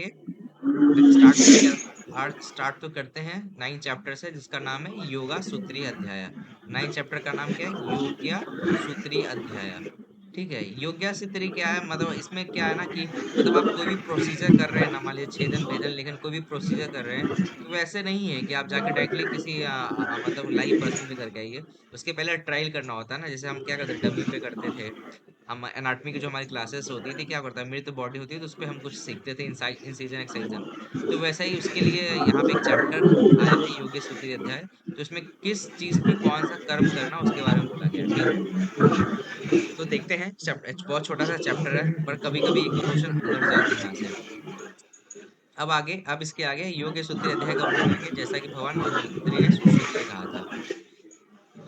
Start तो किया, आज स्टार्ट तो करते हैं 9 चैप्टर से, जिसका नाम है योगा सूत्री अध्याय। 9 चैप्टर का नाम क्या है? योग्य सूत्री अध्याय। ठीक है, योग्य सूत्री क्या है? मतलब इसमें क्या है ना कि मतलब आप कोई भी प्रोसीजर कर रहे हैं ना, मान लीजिए छेदन भेदन लेखन कोई भी प्रोसीजर कर रहे हैं, तो वैसे नहीं है कि आप जाके डायरेक्टली किसी मतलब लाइव पर्सन पे करके आइए। उसके पहले ट्रायल करना होता है ना, जैसे हम क्या करते थे, डमी पे करते थे। हम एनाटॉमी की जो हमारी क्लासेस होती थी, क्या करता है, मृत बॉडी होती है तो उसपे हम कुछ सीखते थे, इंसिजन एक्ससाइजन। तो वैसा ही उसके लिए यहाँ पे एक चैप्टर आया है, योग्य सूत्री अध्याय। तो इसमें किस चीज पे कौन सा कर्म करना उसके बारे में बोला गया है, ठीक है। तो देखते हैं, बहुत छोटा सा चैप्टर है, पर कभी कभी एक दो क्वेश्चन अड़ जाते हैं यहाँ से। अब इसके आगे योग्य सूत्री अध्याय का वर्णन करेंगे, जैसा कि भगवान धन्वंतरि ने सुश्रुत में कहा था।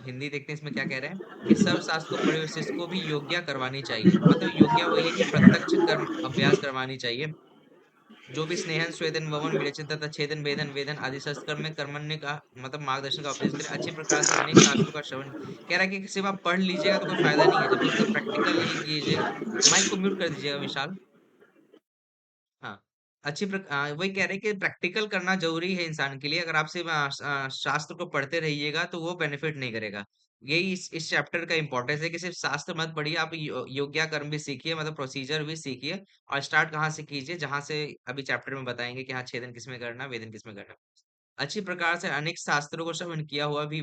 हिंदी देखते हैं इसमें क्या कह रहे हैं, कि सर्व शास्त्र को परिशिष्ट को भी योग्य करवानी चाहिए। मतलब योग्य वही है कि प्रत्यक्ष कर्म अभ्यास करवानी चाहिए। जो भी स्नेहन स्वेदन वमन विरेचन तथा छेदन भेदन वेदन आदि शस्त्र कर्म में कर्मण्य का मतलब मार्गदर्शन का उपदेश करें, अच्छी प्रकार से अनेक शास्त्रों का श्रवण। कह रहा है कि सिर्फ आप पढ़ लीजिएगा तो कोई फायदा नहीं है, जब तक प्रैक्टिकल नहीं कीजिएगा। माइक को म्यूट कर दीजिएगा विशाल। हाँ, वही कह रहे हैं कि प्रैक्टिकल करना जरूरी है इंसान के लिए। अगर आप सिर्फ शास्त्र को पढ़ते रहिएगा तो वो बेनिफिट नहीं करेगा। यही इस चैप्टर का इंपॉर्टेंस है कि सिर्फ शास्त्र मत पढ़िए, आप योग्य कर्म भी सीखिए, मतलब प्रोसीजर भी सीखिए। और स्टार्ट कहाँ से कीजिए, जहां से अभी चैप्टर में बताएंगे कि हाँ, छेदन किसमें करना, वेदन किसमें करना। अच्छी प्रकार से अनेक शास्त्रों को श्रवण किया हुआ भी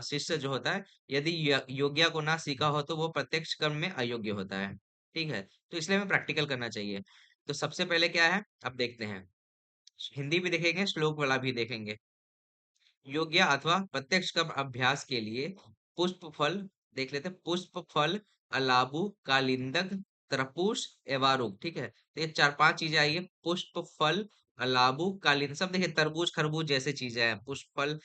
शिष्य जो होता है, यदि योग्य को ना सीखा हो तो वो प्रत्यक्ष कर्म में अयोग्य होता है। ठीक है, तो इसलिए हमें प्रैक्टिकल करना चाहिए। तो सबसे पहले क्या है, अब देखते हैं। हिंदी भी देखेंगे, श्लोक वाला भी देखेंगे। योग्य अथवा प्रत्यक्ष कर्म अभ्यास के लिए पुष्प फल देख लेते हैं। पुष्प फल, अलाबू, कालिंदक, त्रपुष, एवारुक। ठीक है, तो ये चार पांच चीजें आई है। पुष्प फल, अलाबू, कालिंद, सब देखिए तरबूज खरबूज जैसे चीजें हैं। पुष्प फल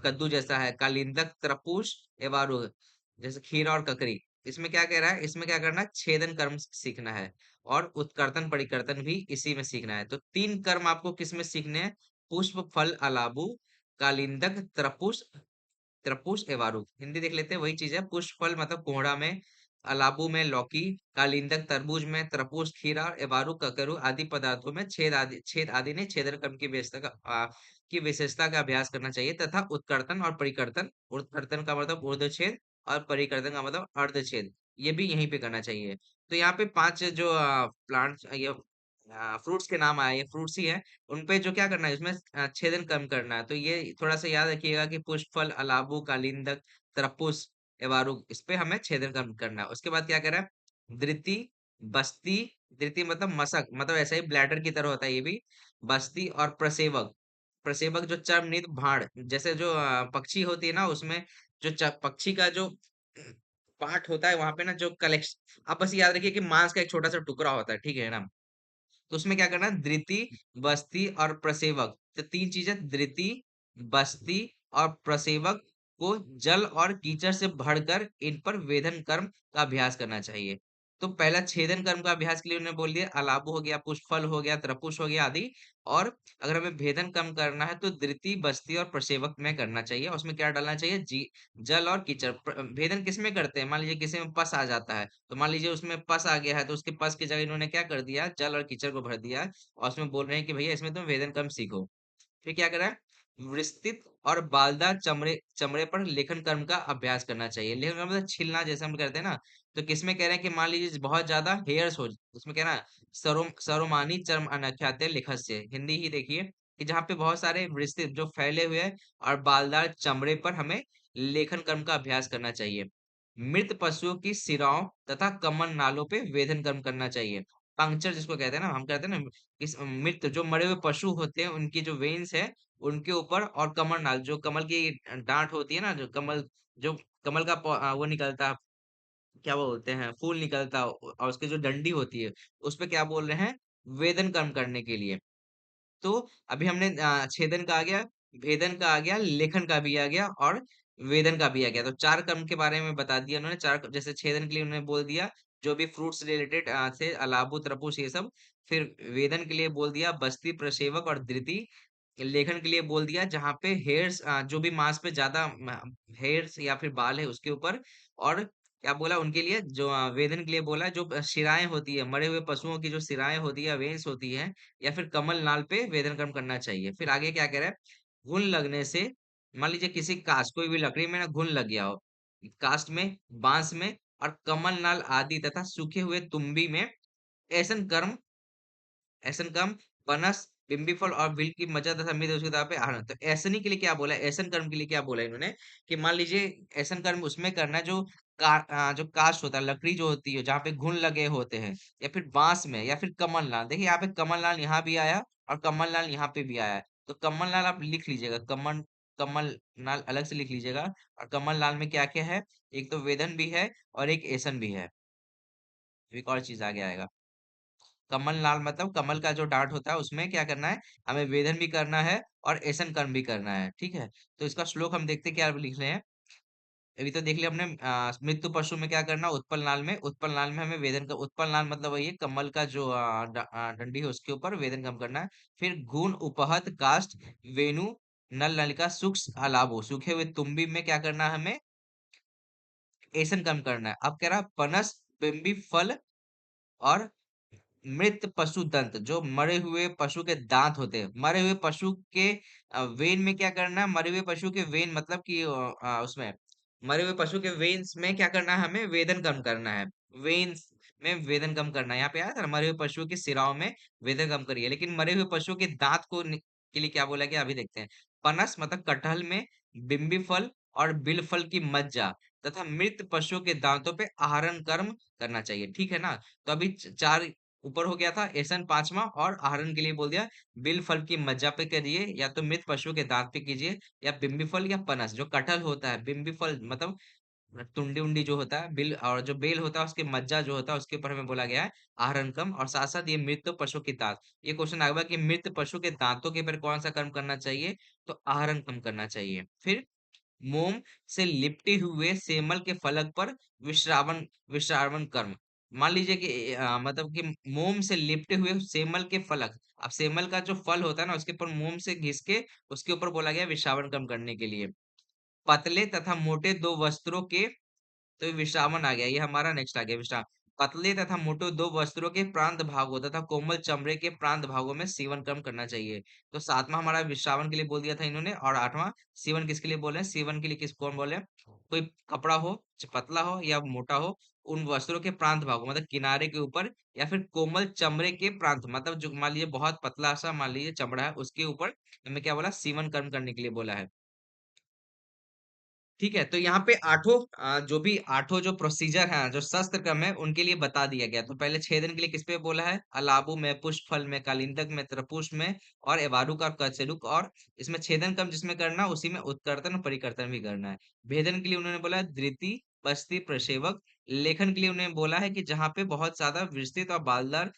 कद्दू जैसा है। कालिंदक, त्रपुष, एवारुक जैसे खीरा और ककड़ी। इसमें क्या कह रहा है, इसमें क्या करना है, छेदन कर्म सीखना है। और उत्कर्तन परिकर्तन भी इसी में सीखना है। तो तीन कर्म आपको किस में सीखने हैं? पुष्प फल अलाबू, कालिंदक, त्रपुष, त्रपुष एवारू। हिंदी देख लेते हैं, वही चीज है। पुष्प फल मतलब कोहड़ा में, अलाबू में लौकी, कालिंदक तरबूज में, त्रपुष खीरा, एवारू ककरू आदि पदार्थों में छेद आदि ने छेदन क्रम की विशेषता का अभ्यास करना चाहिए। तथा उत्कर्तन और परिकर्तन, उत्कर्तन का मतलब ऊर्ध्वछेद और परिकर्तन का मतलब अर्धछेद, ये भी यहीं पे करना चाहिए। तो यहाँ पे पांच जो प्लांट्स, ये फ्रूट्स के नाम आए, ये फ्रूट्स ही है। उनपे जो क्या करना है, इसमें छेदन कम करना है। तो ये थोड़ा सा याद रखिएगा कि पुष्प फल, अलाबू, कालिंदक, त्रपुस, एवारुक, इस पे हमें छेदन कम करना है। उसके बाद क्या कह रहा है, धृति, बस्ती। धृति मतलब मशक, मतलब ऐसा ही ब्लैडर की तरह होता है ये भी। बस्ती और प्रसेवक। प्रसेवक जो चर्मनित भाड़, जैसे जो पक्षी होती है ना, उसमें जो पक्षी का जो पार्ट होता है वहां पे ना, जो कलेक्शन, आप बस याद रखिए कि मांस का एक छोटा सा टुकड़ा होता है, ठीक है ना। तो उसमें क्या करना है, धृति, बस्ती और प्रसेवक, तो तीन चीजें, धृति, बस्ती और प्रसेवक को जल और कीचड़ से भरकर इन पर वेधन कर्म का अभ्यास करना चाहिए। तो पहला छेदन कर्म का अभ्यास के लिए उन्होंने बोल दिया, अलाबु हो गया, पुष्पफल हो गया, त्रपुष हो गया आदि। और अगर हमें भेदन कर्म करना है तो धृति, बस्ती और प्रसेवक में करना चाहिए। और उसमें क्या डालना चाहिए, जल और कीचड़। भेदन किस में करते हैं, मान लीजिए किसी में पस आ जाता है, तो मान लीजिए उसमें पस आ गया है, तो उसके पस की जगह इन्होंने क्या कर दिया, जल और कीचड़ को भर दिया है। और उसमें बोल रहे हैं कि भैया इसमें तुम वेदन कर्म सीखो। फिर क्या करा है, विस्तृत और बालदार चमड़े चमड़े पर लेखन कर्म का अभ्यास करना चाहिए। लेखन कर्म मतलब छिलना, जैसे हम करते हैं ना। तो किसमें कह रहे हैं कि मान लीजिए बहुत ज्यादा हेयर्स हो, उसमें कह रहा है सरोमानी चर्म अनख्याते लिखस्य। हिंदी ही देखिए, कि जहाँ पे बहुत सारे विस्तृत जो फैले हुए हैं और बालदार चमड़े पर हमें लेखन कर्म का अभ्यास करना चाहिए। मृत पशुओं की सिराओं तथा कमर नालों पे वेधन कर्म करना चाहिए। पंक्चर जिसको कहते हैं ना, हम कहते हैं ना, इस मृत जो मरे हुए पशु होते हैं उनकी जो वेन्स है, उनके ऊपर, और कमर नाल, जो कमल की डांट होती है ना, जो कमल का वो निकलता है, क्या वो बोलते हैं, फूल निकलता है, और उसकी जो डंडी होती है, उस पे क्या बोल रहे हैं, वेदन कर्म करने के लिए। तो अभी हमने छेदन का आ गया, भेदन का आ गया, लेखन का भी आ गया, और वेदन का भी आ गया। तो चार कर्म के बारे में बता दिया उन्होंने। जैसे छेदन के लिए उन्होंने बोल दिया जो भी फ्रूट्स रिलेटेड थे, अलाबू, तरबूज, ये सब। फिर वेदन के लिए बोल दिया बस्ती, प्रसेवक और धृति। लेखन के लिए बोल दिया जहाँ पे हेयर्स, जो भी मांस पे ज्यादा हेयर्स या फिर बाल है उसके ऊपर। और क्या बोला उनके लिए जो वेदन के लिए बोला, जो शिराएं होती है, मरे हुए पशुओं की जो शिराएं होती है, वेन्स होती है, या फिर कमल नाल पे वेदन कर्म करना चाहिए। फिर आगे क्या कह रहा है, घुन लगने से, मान लीजिए किसी काष्ठ, कोई भी लकड़ी में ना घुन लग गया हो, काष्ठ में, बांस में, और कमल नाल आदि तथा सूखे हुए तुम्बी में, ऐसन कर्म, ऐसन कर्म, पनस, बिंबीफल और बिल की मज्जा तथा मृत उसके दाव पे आहरण। तो ऐसनी के लिए क्या बोला है, ऐसन कर्म के लिए क्या बोला है इन्होंने, कि मान लीजिए ऐसन कर्म उसमें करना है जो जो काष्ठ होता है, लकड़ी जो होती है जहाँ पे घुन लगे होते हैं, या फिर बांस में, या फिर कमल नाल। देखिए यहाँ पे कमल नाल यहाँ भी आया और कमल नाल यहाँ पे भी आया है। तो कमल नाल आप लिख लीजिएगा, कमल कमल नाल अलग से लिख लीजिएगा। और कमल नाल में क्या क्या है, एक तो वेदन भी है और एक ऐसन भी है। एक और चीज आगे आएगा। कमल नाल मतलब कमल का जो डांट होता है उसमें क्या करना है, हमें वेदन भी करना है और ऐसन कर्म भी करना है, ठीक है। तो इसका श्लोक हम देखते क्या लिख रहे हैं। अभी तो देख लिया हमने, मृत्यु पशु में क्या करना, उत्पल नाल में, उत्पल नाल में हमें वेदन का, उत्पल नाल मतलब वही है कमल का जो डंडी है उसके ऊपर वेदन कम करना है। फिर गुण उपहत काष्ठ वेणु नल नलिका सूक्ष्म अलाबो, सूखे हुए तुम्बी में क्या करना है हमें, ऐसन कम करना है। अब कह रहा है पनस, बिंबी फल और मृत पशु दंत, जो मरे हुए पशु के दांत होते हैं, मरे हुए पशु के वेन में क्या करना है, मरे हुए पशु के वेन मतलब कि उसमें मरे हुए पशु के वेन्स में क्या करना है, हमें वेदन कम करना है। वेन्स में वेदन कम करना है, यहाँ पे आया था ना, मरे हुए पशु की सिराओं में वेदन कम करिए। लेकिन मरे हुए पशु के दांत के लिए क्या बोला गया अभी देखते हैं। पनस मतलब कटहल में बिम्बी फल और बिल फल की मज्जा तथा मृत पशु के दांतों पे आहरण कर्म करना चाहिए, ठीक है ना। तो अभी चार ऊपर हो गया था, एसन पांचवा, और आहरण के लिए बोल दिया बिल फल की मज्जा पे करिए, या तो मृत पशु के दांत पे कीजिए, या बिम्बी फल या पनस, जो कटहल होता है, बिम्बी फल मतलब टुंडी उंडी जो होता है, बिल और जो बेल होता है उसके मज्जा जो होता है उसके ऊपर हमें बोला गया है आहरण कम। और साथ साथ ये मृत पशु के दांत, ये क्वेश्चन आएगा कि मृत पशु के दांतों के ऊपर कौन सा कर्म करना चाहिए, तो आहरण कम करना चाहिए। फिर मोम से लिपटे हुए सेमल के फलक पर विश्रावण विश्रावण कर्म। मान लीजिए कि मतलब कि मोम से लिपटे हुए सेमल के फलक, अब सेमल का जो फल होता है ना उसके ऊपर मोम से घिस के उसके ऊपर बोला गया विश्रावण कर्म करने के लिए। पतले तथा मोटे दो वस्त्रों के, तो ये विश्रामण आ गया, ये हमारा नेक्स्ट आ गया विश्राम। पतले तथा मोटे दो वस्त्रों के प्रांत भागों तथा कोमल चमड़े के प्रांत भागों में सीवन कर्म करना चाहिए। तो सातवां हमारा विश्रावण के लिए बोल दिया था इन्होंने, और आठवां सीवन किसके लिए बोले, सीवन के लिए किस कौन बोले, कोई कपड़ा हो, पतला हो या मोटा हो, उन वस्त्रों के प्रांत भागों मतलब किनारे के ऊपर, या फिर कोमल चमड़े के प्रांत मतलब जो मान लीजिए बहुत पतला सा मान लीजिए चमड़ा है उसके ऊपर हमें क्या बोला, सीवन कर्म करने के लिए बोला है। ठीक है, तो यहाँ पे आठों जो भी आठों जो प्रोसीजर हैं, जो शस्त्र क्रम है उनके लिए बता दिया गया। तो पहले छेदन के लिए किस पे बोला है, अलाबू में, पुष्प फल में, कालिंदक में, त्रपुष में, और एवारुक और कचेरुक। और इसमें छेदन क्रम जिसमें करना उसी में उत्कर्तन और परिकर्तन भी करना है। भेदन के लिए उन्होंने बोला है धृति, बस्ती, प्रसेवक। लेखन के लिए उन्होंने बोला है कि जहाँ पे बहुत ज्यादा विस्तृत और बालदार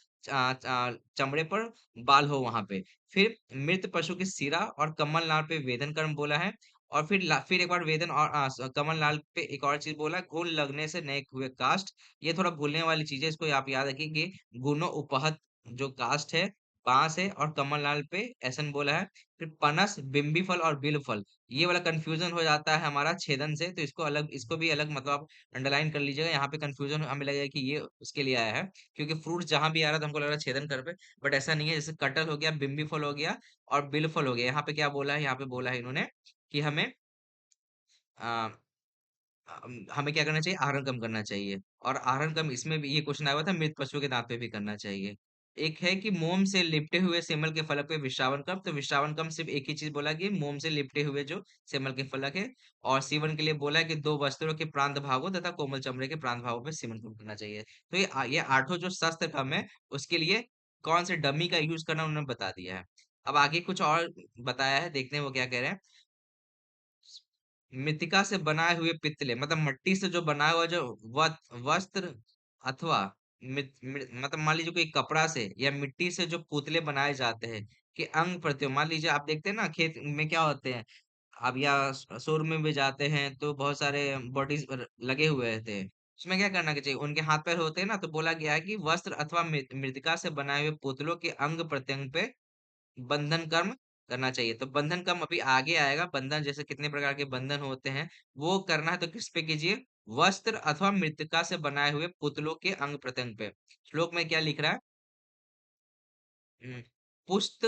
चमड़े पर बाल हो वहां पे। फिर मृत पशु की सिरा और कमल नाल पे वेदन कर्म बोला है। और फिर फिर एक बार वेदन और कमल लाल पे एक और चीज बोला, घुन लगने से नए हुए कास्ट। ये थोड़ा भूलने वाली चीज है, इसको आप याद रखिए। गुनो उपहत जो कास्ट है, बांस है, और कमल लाल पे ऐसन बोला है। फिर पनस, बिम्बी फल और बिल फल, ये वाला कंफ्यूजन हो जाता है हमारा छेदन से, तो इसको अलग, इसको भी अलग मतलब आप अंडरलाइन कर लीजिएगा। यहाँ पे कंफ्यूजन हमें लगेगा कि ये उसके लिए आया है, क्योंकि फ्रूट जहां भी आ रहा था हमको लग रहा है छेदन कर पे, बट ऐसा नहीं है। जैसे कटहल हो गया, बिम्बी फल हो गया, और बिल फल हो गया, यहाँ पे क्या बोला है, यहाँ पे बोला है इन्होंने कि हमें आ, हमें क्या करना चाहिए, आहरण कम करना चाहिए। और आहरण कम इसमें भी ये क्वेश्चन आया हुआ था, मृत पशु के दांत पे भी करना चाहिए। एक है कि मोम से लिपटे हुए सेमल के फलक पे विश्रावण कम, तो विश्रावण कम सिर्फ एक ही चीज बोला कि मोम से लिपटे हुए जो सेमल के फलक है। और सीवन के लिए बोला है कि दो वस्त्रों के प्रांत भागों तथा कोमल चमड़े के प्रांत भागों पे सीवन कम करना चाहिए। तो ये आठों जो शस्त्र कम है उसके लिए कौन से डमी का यूज करना उन्होंने बता दिया है। अब आगे कुछ और बताया है, देखते हैं वो क्या कह रहे हैं। मृत्तिका से बनाए हुए पितले मतलब मिट्टी से जो बनाया हुआ जो वस्त्र, अथवा मतलब मान लीजिए कोई कपड़ा से या मिट्टी से जो पुतले बनाए जाते हैं कि अंग प्रत्यंग, मान लीजिए आप देखते हैं ना खेत में क्या होते हैं, आप या शोरूम में भी जाते हैं तो बहुत सारे बॉडीज लगे हुए रहते हैं। उसमें क्या करना चाहिए, उनके हाथ पैर होते हैं ना, तो बोला गया है कि वस्त्र अथवा मृत्तिका से बनाए हुए पुतलों के अंग प्रत्यंग पे बंधन कर्म करना चाहिए। तो बंधन कर्म अभी आगे आएगा, बंधन जैसे कितने प्रकार के बंधन होते हैं वो करना है, तो किस पे कीजिए, वस्त्र अथवा मृत्तिका से बनाए हुए पुतलों के अंग प्रत्यंग पे। श्लोक में क्या लिख रहा है? हम्म, पुस्त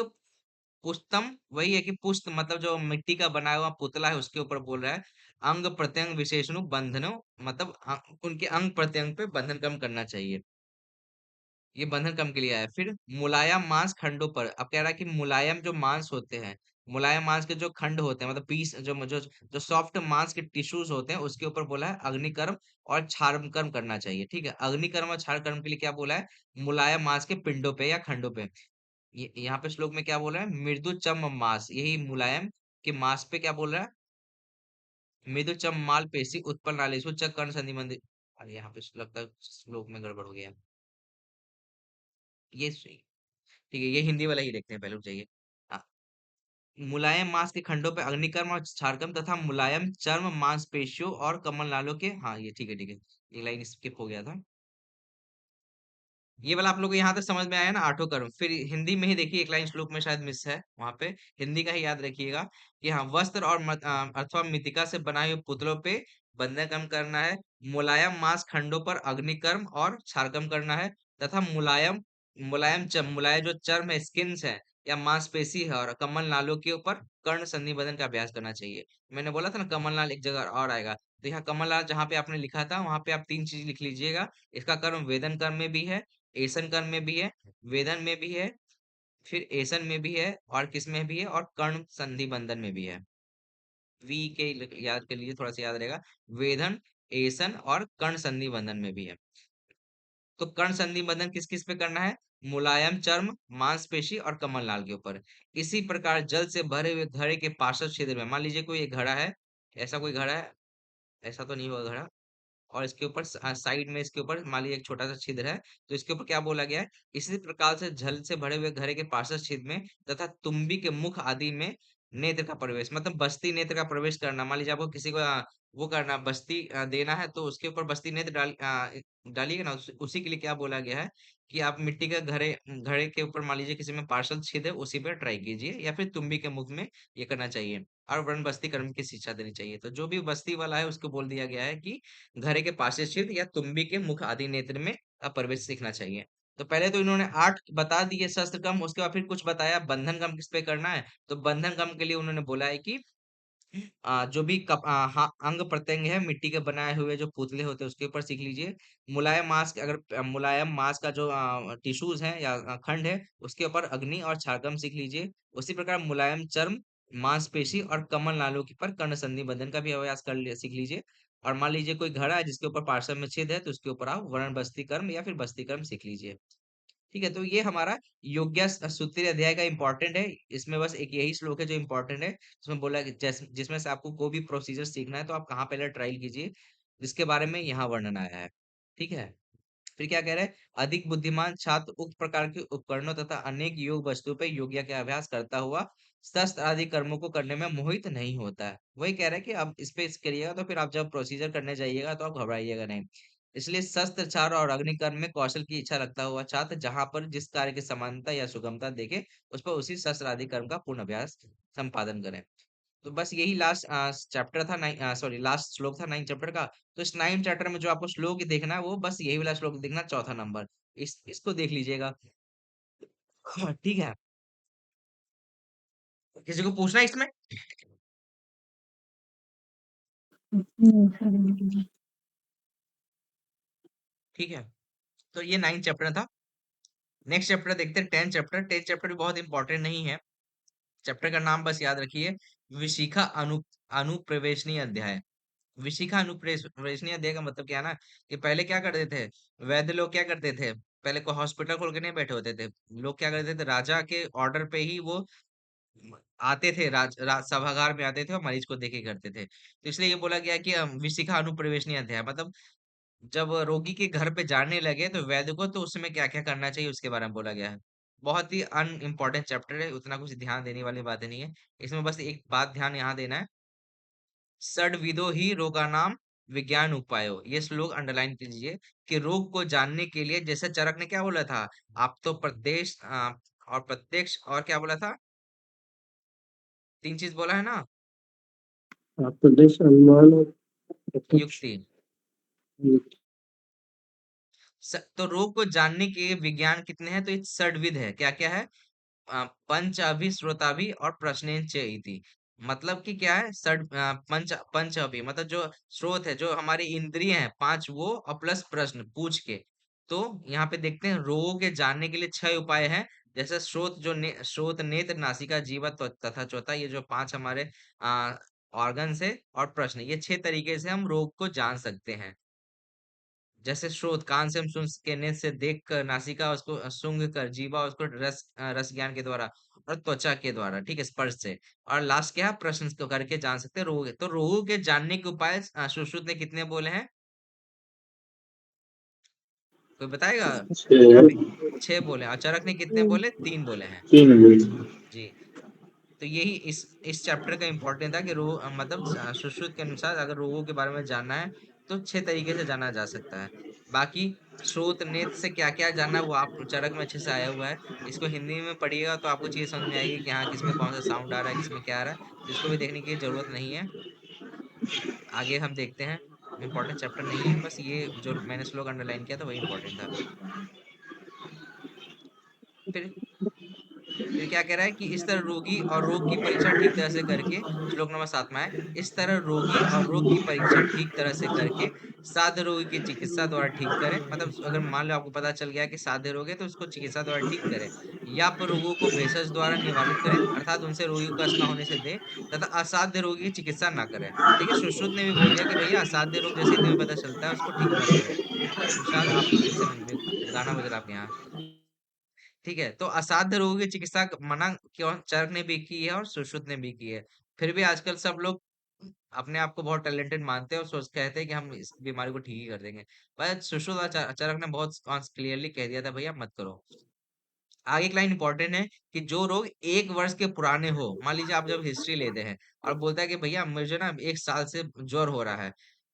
पुस्तम वही है कि पुस्त मतलब जो मिट्टी का बनाया हुआ पुतला है उसके ऊपर बोल रहा है। अंग प्रत्यंग विशेषणु बंधनो मतलब उनके अंग प्रत्यंग पे बंधन कम करना चाहिए। ये बंधन कम के लिए आया। फिर मुलायम मांस खंडों पर, अब कह रहा है कि मुलायम जो मांस होते हैं, मुलायम मांस के जो खंड होते हैं मतलब पीस जो सॉफ्ट मांस के टिश्यूज होते हैं उसके ऊपर बोला है अग्निकर्म और क्षार कर्म करना चाहिए। ठीक है, अग्निकर्म और क्षार कर्म के लिए क्या बोला है? मुलायम मांस के पिंडों पे या खंडों पे। ये यहाँ पे श्लोक में क्या बोला है? मृदु चम मांस, यही मुलायम के मांस पे क्या बोल रहा है? मृदु चम माल पेशी उत्पन्न नालीसु च कर्ण संधि मंदिर। अरे यहाँ पे लगता है श्लोक में गड़बड़ हो गया। ये सही। ठीक है, ये हिंदी वाला ही देखते हैं, पहले रुक जाइए। हाँ, मुलायम मांस के खंडों पे अग्निकर्म और क्षारकर्म तथा मुलायम चर्म मांसपेशियों और कमल नालों के, हाँ ये ठीक है ठीक है, ये लाइन स्किप हो गया था। ये वाला आप लोग को यहाँ तक समझ में आया ना, आठों कर्म। फिर हिंदी में ही देखिए, एक लाइन श्लोक में शायद मिस है वहां पे, हिंदी का ही याद रखिएगा कि हाँ, वस्त्र और अथवा मृत्तिका से बनाए हुए पुतलों पे बंधन कम करना है। मुलायम मांस खंडों पर अग्निकर्म और क्षारकर्म करना है। तथा मुलायम मुलायम चर्म, मुलायम जो चर्म है, स्किन्स है या मांसपेशी है और कमल नालों के ऊपर कर्ण संधि बंधन का अभ्यास करना चाहिए। मैंने बोला था ना कमल नाल एक जगह और आएगा, तो यहाँ कमल नाल जहाँ पे आपने लिखा था वहां पे आप तीन चीज लिख लीजिएगा। इसका कर्म वेदन कर्म में भी है, एसन कर्म में भी है, वेदन में भी है, फिर एसन में भी है, और किस में भी है, और कर्ण संधि बंधन में भी है। वी के याद के लिए थोड़ा सा याद रहेगा। वेदन, एसन और कर्ण संधि बंधन में भी है। तो कर्ण संधि बंधन किस किस पे करना है? मुलायम चर्म, मांसपेशी और कमल नाल के ऊपर। इसी प्रकार जल से भरे हुए घड़े के पार्श्व क्षेत्र में, मान लीजिए कोई एक घड़ा है, ऐसा कोई घड़ा है, ऐसा तो नहीं हुआ घड़ा, और इसके ऊपर साइड में इसके ऊपर मान लीजिए एक छोटा सा छिद्र है, तो इसके ऊपर क्या बोला गया है? इसी प्रकार से जल से भरे हुए घड़े के पार्श्व छिद्र में तथा तुम्बी के मुख आदि में नेत्र का प्रवेश, मतलब बस्ती नेत्र का प्रवेश करना। मान लीजिए आपको किसी को वो करना, बस्ती देना है, तो उसके ऊपर बस्ती नेत्र डालिएगा ना, उसी के लिए क्या बोला गया है कि आप मिट्टी के घड़े घड़े के ऊपर मान लीजिए किसी में पार्षद छिद्र है, उसी पर ट्राई कीजिए, या फिर तुम्बी के मुख में ये करना चाहिए। और वर्ण बस्ती कर्म की शिक्षा देनी चाहिए। तो जो भी बस्ती वाला है उसको बोल दिया गया है कि घरे के पास स्थित या तुम्बी के मुख आदि नेत्र में प्रवेश सीखना चाहिए। तो पहले तो इन्होंने 8 बता दिए शस्त्र कम, उसके बाद फिर कुछ बताया बंधन कम किस पे करना है। तो बंधन कम के लिए उन्होंने बोला है कि जो भी अंग प्रत्यंग है मिट्टी के बनाए हुए जो पुतले होते हैं उसके ऊपर सीख लीजिए। मुलायम मांस अगर मुलायम मांस का जो टिश्यूज है या खंड है उसके ऊपर अग्नि और क्षारकम सीख लीजिए। उसी प्रकार मुलायम चर्म, मांसपेशी और कमल नालों के पर कर्ण संधि बंधन का भी अभ्यास सीख लीजिए। और मान लीजिए कोई घड़ा है जिसके ऊपर पार्श्व में छेद है, तो उसके ऊपर आप वर्ण बस्ती कर्म या फिर बस्ती कर्म सीख लीजिए। ठीक है, तो ये हमारा योग्य सूत्री अध्याय का इंपॉर्टेंट है। इसमें बस एक यही श्लोक है जो इंपॉर्टेंट है, जिसमें बोला है कि जिसमें से आपको कोई भी प्रोसीजर सीखना है तो आप कहाँ पहले ट्रायल कीजिए, जिसके बारे में यहाँ वर्णन आया है। ठीक है, फिर क्या कह रहे हैं? अधिक बुद्धिमान छात्र उक्त प्रकार के उपकरणों तथा अनेक योग वस्तुओं पर योग्य का अभ्यास करता हुआ शस्त्र आदि कर्मों को करने में मोहित नहीं होता है। वही कह रहा है कि अब इस पे करिएगा तो फिर आप जब प्रोसीजर करने जाइएगा तो आप घबराइएगा नहीं। इसलिए शस्त्र चार और अग्निकर्म में कौशल की इच्छा रखता हुआ छात्र जहां पर जिस कार्य की समानता या सुगमता देखे उस पर उसी शस्त्र आदि कर्म का पूर्ण अभ्यास संपादन करें। तो बस यही लास्ट चैप्टर था, नाइन सॉरी लास्ट श्लोक था 9 चैप्टर का। तो इस 9 चैप्टर में जो आपको श्लोक देखना है वो बस यही वाला श्लोक देखना, चौथा नंबर, इसको देख लीजिएगा। हाँ, ठीक है। किसी को पूछना है इसमें? ठीक है, तो ये 9 चैप्टर था। नेक्स्ट चैप्टर देखते हैं 10 चैप्टर। 10 चैप्टर भी बहुत इंपॉर्टेंट नहीं है। चैप्टर का नाम बस याद रखिए, विशिखा अनुप्रवेशनीय अध्याय। विशिखा अनुप्रवेशनीय अध्याय का मतलब क्या है ना, कि पहले क्या करते थे वैद्य लोग, क्या करते थे पहले, को हॉस्पिटल खोल के नहीं बैठे होते थे। लोग क्या करते थे, राजा के ऑर्डर पे ही वो आते थे, सभागार में आते थे और मरीज को देखे करते थे। तो इसलिए ये बोला गया कि विशिखा अनुप्रवेशनीय अध्याय मतलब जब रोगी के घर पे जाने लगे तो वैद्य को तो उसमें क्या क्या करना चाहिए उसके बारे में बोला गया है। बहुत ही अनइम्पोर्टेंट चैप्टर है, उतना कुछ ध्यान देने वाली बातें नहीं है। इसमें बस एक बात ध्यान यहाँ देना है, षड्विधो ही रोगा नाम विज्ञान उपायो, ये श्लोक अंडरलाइन कीजिए कि रोग को जानने के लिए, जैसे चरक ने क्या बोला था, आप तो और प्रत्यक्ष और क्या बोला था, तीन चीज बोला है ना, प्रदेश अनुमान और प्रत्यक्ष। युक्ति। तो रोग को जानने के विज्ञान कितने हैं? तो ये षड्विध है। क्या क्या है? पंच अभि, श्रोताभि और प्रश्नेन्द्रिय इति। मतलब कि क्या है? पंच अभि मतलब जो स्रोत है, जो हमारी इंद्रिय हैं पांच, वो और प्लस प्रश्न पूछ के। तो यहाँ पे देखते हैं रोगों के जानने के लिए छह उपाय हैं। जैसे स्रोत, स्रोत, नेत्र, नासिका, जीवा, तथा चौथा, ये जो पांच हमारे ऑर्गन्स है, और प्रश्न, ये छह तरीके से हम रोग को जान सकते हैं। जैसे स्रोत, कान से हम सुन के, नेत्र से देख कर, नासिका उसको सूंघ कर, जीवा उसको रस ज्ञान के द्वारा, और त्वचा के द्वारा, ठीक है, स्पर्श से। और लास्ट क्या है? प्रश्न को करके जान सकते हैं रोग। तो रोग के जानने के उपाय सुश्रुत ने कितने बोले हैं? कोई बताएगा? यहाँ पे छह बोले, और चरक ने कितने बोले? तीन बोले हैं। 3 मिनट। जी। तो यही इस चैप्टर का इम्पोर्टेंट था कि रोग मतलब सुश्रुत के अनुसार अगर रोगों के बारे में जानना है तो छह तरीके से जाना जा सकता है। बाकी स्रोत, नेत्र से क्या क्या जानना है वो आप चरक में अच्छे से आया हुआ है। इसको हिंदी में पढ़िएगा तो आपको चीजें समझ में आएगी कि हाँ, किसमें कौन सा साउंड आ रहा है, किसमें क्या आ रहा है। तो इसको भी देखने की जरूरत नहीं है। आगे हम देखते हैं। इम्पोर्टेंट चैप्टर नहीं है, बस ये जो मैंने श्लोक अंडरलाइन किया था वही इम्पोर्टेंट था। फिर क्या कह रहा है कि इस तरह रोगी और रोग की परीक्षा ठीक तरह से करके, श्लोक नंबर 7 में है, इस तरह रोगी और रोग की परीक्षा ठीक तरह से करके साध्य रोगी की चिकित्सा द्वारा ठीक करें। मतलब अगर मान लो आपको पता चल गया कि साध्य रोग है तो उसको चिकित्सा द्वारा ठीक करें, या फिर रोगों को भेषज द्वारा निवारित करें, अर्थात उनसे रोगी को कष्ट न होने से दे, तथा असाध्य रोगी की चिकित्सा ना करें। देखिए सुश्रुत ने भी बोल दिया कि भैया असाध्य रोग जैसे हिंदी में पता चलता है उसको ठीक मत करो। विशाल, आप फिर से गाना बज रहा है आपके यहाँ। ठीक है, तो असाध्य रोगों की चिकित्सा मना क्यों चरक ने भी की है और सुश्रुत ने भी की है। फिर भी आजकल सब लोग अपने आप को बहुत टैलेंटेड मानते हैं और सोच कहते हैं कि हम इस बीमारी को ठीक ही कर देंगे। पर सुश्रुत और चरक ने बहुत क्लियरली कह दिया था भैया मत करो। आगे एक लाइन इंपॉर्टेंट है कि जो रोग 1 वर्ष के पुराने हो, मान लीजिए आप जब हिस्ट्री लेते हैं और बोलता है कि भैया मुझे ना 1 साल से ज्वर हो रहा है,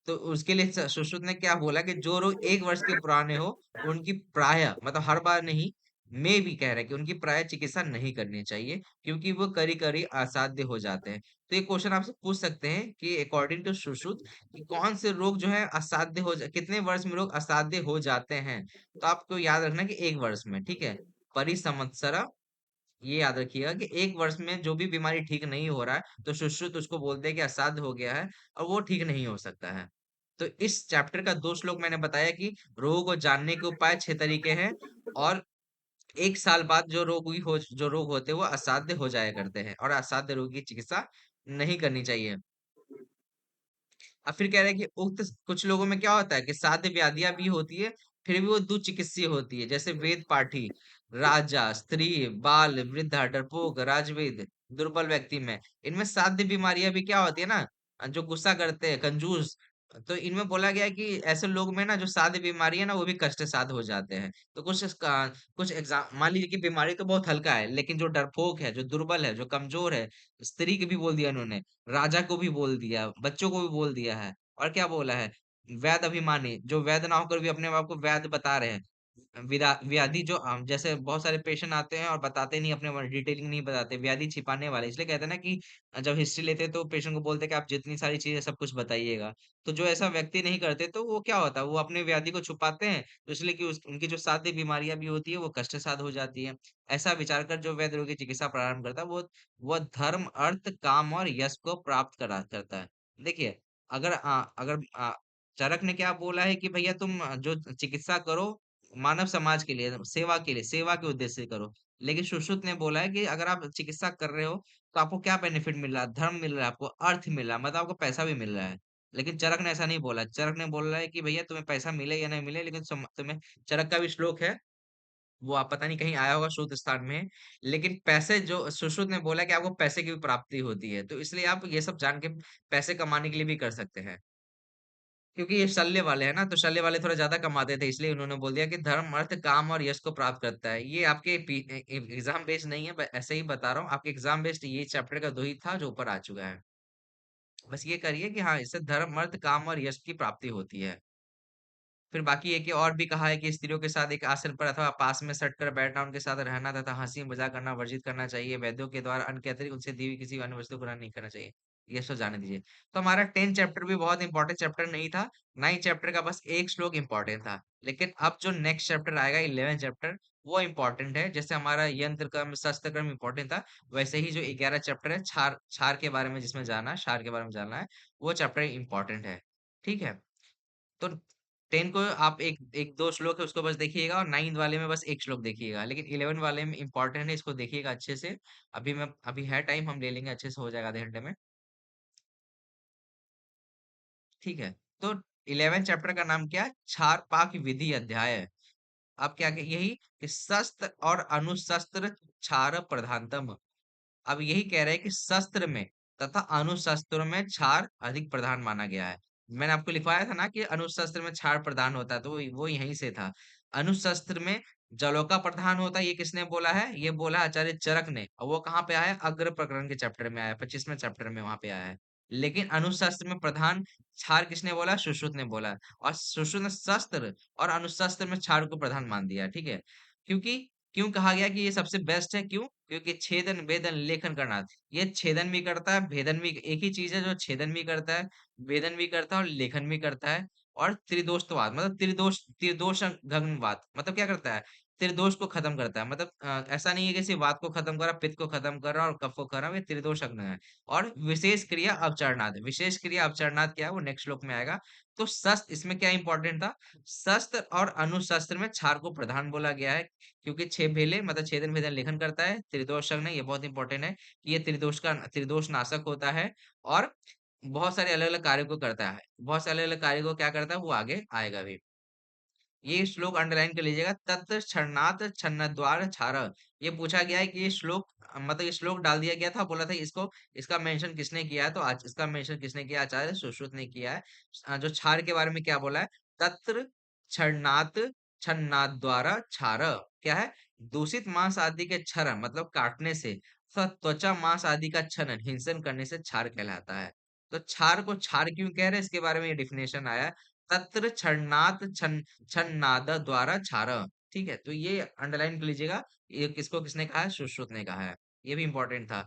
तो उसके लिए सुश्रुत ने क्या बोला कि जो रोग 1 वर्ष के पुराने हो उनकी प्राय मतलब हर बार नहीं, में भी कह रहे हैं कि उनकी प्राय चिकित्सा नहीं करनी चाहिए, क्योंकि वो करी करी असाध्य हो जाते हैं। तो ये क्वेश्चन आपसे पूछ सकते हैं कि अकॉर्डिंग टू सुश्रुत कि कौन से रोग जो है असाध्य कितने वर्ष में रोग असाध्य हो जाते हैं? तो आपको याद रखना कि 1 वर्ष में, ठीक है, परिसंवत्सरा, ये याद रखिएगा कि 1 वर्ष में जो भी बीमारी ठीक नहीं हो रहा है तो सुश्रुत उसको बोलते हैं कि असाध्य हो गया है और वो ठीक नहीं हो सकता है। तो इस चैप्टर का 2 श्लोक मैंने बताया कि रोग को जानने के उपाय 6 तरीके हैं, और 1 साल बाद जो रोग होते हैं वो असाध्य हो जाया करते हैं, और असाध्य रोग की चिकित्सा नहीं करनी चाहिए। अब फिर कह रहे हैं कि उक्त कुछ लोगों में क्या होता है कि साध्य व्याधियां भी होती है, फिर भी वो दुचिकित्सीय होती है, जैसे वेद पाठी, राजा, स्त्री, बाल, वृद्धा, डरपोक, राजवेद, दुर्बल व्यक्ति में। इनमें साध्य बीमारियां भी क्या होती है ना, जो गुस्सा करते हैं, कंजूस। तो इनमें बोला गया है कि ऐसे लोग में ना जो साध्य बीमारी है ना वो भी कष्ट साध्य हो जाते हैं। तो कुछ एग्जाम मान लीजिए कि बीमारी तो बहुत हल्का है, लेकिन जो डरपोक है, जो दुर्बल है, जो कमजोर है, स्त्री को भी बोल दिया इन्होंने, राजा को भी बोल दिया, बच्चों को भी बोल दिया है, और क्या बोला है? वैद अभिमानी, जो वैद ना होकर भी अपने आप को वैद बता रहे हैं। व्याधि जो जैसे बहुत सारे पेशेंट आते हैं और बताते नहीं अपने बारे, डिटेलिंग नहीं बताते, व्याधि छिपाने वाले, इसलिए कहते हैं ना कि जब हिस्ट्री लेते हैं तो पेशेंट को बोलते हैं कि आप जितनी सारी चीजें सब कुछ बताइएगा। तो जो ऐसा व्यक्ति नहीं करते तो वो क्या होता है, वो अपने व्याधि को छुपाते हैं, तो इसलिए कि उनकी जो साध्य बीमारियां भी होती है वो कष्ट साध्य हो जाती है। ऐसा विचार कर जो वैद्य रोग की चिकित्सा प्रारंभ करता है वो धर्म, अर्थ, काम और यश को प्राप्त करा करता है। देखिए, अगर चरक ने क्या बोला है कि भैया तुम जो चिकित्सा करो मानव समाज के लिए, सेवा के उद्देश्य से करो। लेकिन सुश्रुत ने बोला है कि अगर आप चिकित्सा कर रहे हो तो आपको क्या बेनिफिट मिल रहा है? धर्म मिल रहा है, आपको अर्थ मिल रहा है, मतलब आपको पैसा भी मिल रहा है। लेकिन चरक ने ऐसा नहीं बोला। चरक ने बोल रहा है कि भैया तुम्हें पैसा मिले या नहीं मिले, लेकिन तुम्हें, चरक का भी श्लोक है, वो आप पता नहीं कहीं आया होगा सूत्र स्थान में, लेकिन पैसे जो सुश्रुत ने बोला कि आपको पैसे की भी प्राप्ति होती है, तो इसलिए आप ये सब जान के पैसे कमाने के लिए भी कर सकते हैं। क्योंकि ये शल्य वाले हैं ना, तो शल्य वाले थोड़ा ज्यादा कमाते थे, इसलिए उन्होंने बोल दिया कि धर्म, अर्थ, काम और यश को प्राप्त करता है। ये आपके एग्जाम बेस्ड नहीं है, ऐसे ही बता रहा हूँ, आपके एग्जाम बेस्ड ये चैप्टर का 2 ही था जो ऊपर आ चुका है। बस ये करिए कि हाँ, इससे धर्म, अर्थ, काम और यश की प्राप्ति होती है। फिर बाकी है कि और भी कहा है कि स्त्रियों के साथ एक आसन पर अथवा पास में सट कर बैठना, उनके साथ रहना तथा हंसी मजाक करना वर्जित करना चाहिए। वैद्यों के द्वारा अन्न के अतिरिक्त उनसे दी हुई किसी अन्य वस्तु को ग्रहण नहीं करना चाहिए। ये सब जाने दीजिए। तो हमारा 10 चैप्टर भी बहुत इंपॉर्टेंट चैप्टर नहीं था। 9 चैप्टर का बस एक श्लोक इंपॉर्टेंट था। लेकिन अब जो नेक्स्ट चैप्टर आएगा 11 चैप्टर, वो इंपॉर्टेंट है। जैसे हमारा यंत्र कर्म शस्त्र कर्म इंपॉर्टेंट था, वैसे ही जो 11 चैप्टर है क्षार क्षार के बारे में जिसमें जाना है, क्षार के बारे में जानना है, वो चैप्टर इंपॉर्टेंट है। ठीक है। तो 10 को आप एक एक दो श्लोक है उसको बस देखिएगा, और 9 वाले में बस एक श्लोक देखिएगा, लेकिन 11 वाले में इंपॉर्टेंट है, इसको देखिएगा अच्छे से। अभी है टाइम, हम ले लेंगे अच्छे से, हो जाएगा आधे घंटे में। ठीक है। तो 11 चैप्टर का नाम क्या है? क्षार पाक विधि अध्याय है। अब क्या यही कि शस्त्र और अनुशस्त्र क्षार प्रधानतम। अब यही कह रहे हैं कि शस्त्र में तथा अणुशस्त्रों में क्षार अधिक प्रधान माना गया है। मैंने आपको लिखवाया था ना कि अणुशस्त्र में क्षार प्रधान होता है, तो वो यहीं से था। अणुशस्त्र में जलों का प्रधान होता है, ये किसने बोला है? ये बोला है आचार्य चरक ने, और वो कहाँ पे आया है? अग्र प्रकरण के चैप्टर में आया है, 25वें चैप्टर में वहां पे आया है। लेकिन अणुशस्त्र में प्रधान क्षार किसने बोला? सुश्रुत ने बोला है। और सुश्रुत ने शस्त्र और अणुशस्त्र में क्षार को प्रधान मान दिया। ठीक है। क्योंकि क्यों कहा गया कि ये सबसे बेस्ट है? क्यों? क्योंकि छेदन वेदन लेखन करना, ये छेदन भी करता है, भेदन भी। एक ही चीज है जो छेदन भी करता है, वेदन भी करता है और लेखन भी करता है। और त्रिदोषवाद मतलब त्रिदोष गगनवाद मतलब क्या करता है? त्रिदोष को खत्म करता है। मतलब ऐसा नहीं है कि सिर्फ वात को खत्म करा, पित्त को खत्म करा और कफ को करा, ये त्रिदोष अग्न है। और विशेष क्रिया अवचरणाद, विशेष क्रिया अवचरणाद क्या है वो नेक्स्ट श्लोक में आएगा। तो शस्त्र इसमें क्या इंपॉर्टेंट था? शस्त्र और अनुशस्त्र में क्षार को प्रधान बोला गया है, क्योंकि छह भेले मतलब छेदन भेदन लेखन करता है। त्रिदोषज्ञ ये बहुत इंपॉर्टेंट है कि ये त्रिदोष नाशक होता है। और बहुत सारे अलग अलग कार्यों को करता है, बहुत सारे अलग अलग कार्यों को क्या करता है वो आगे आएगा भी। ये श्लोक अंडरलाइन कर लीजिएगा। तत् क्षणात छन्न द्वार छार। ये पूछा गया है कि ये श्लोक मतलब ये श्लोक डाल दिया गया था, बोला था इसको, इसका मेंशन किसने किया है? तो आज इसका मेंशन किसने किया? आचार्य सुश्रुत ने किया है। जो छार के बारे में क्या बोला है? तत्र क्षणात छन्नाद द्वारा छार। क्या है? दूषित मांस आदि के क्षरण मतलब काटने से, तथा त्वचा मांस आदि का छनन हिंसन करने से क्षार कहलाता है। तो क्षार को क्षार क्यों कह रहे हैं, इसके बारे में ये डिफिनेशन आया है। तत्र क्षणात छन्नाद द्वारा क्षार। ठीक है, तो ये अंडरलाइन कर लीजिएगा। ये किसको किसने कहा है? सुश्रुत ने कहा है। ये भी इंपॉर्टेंट था।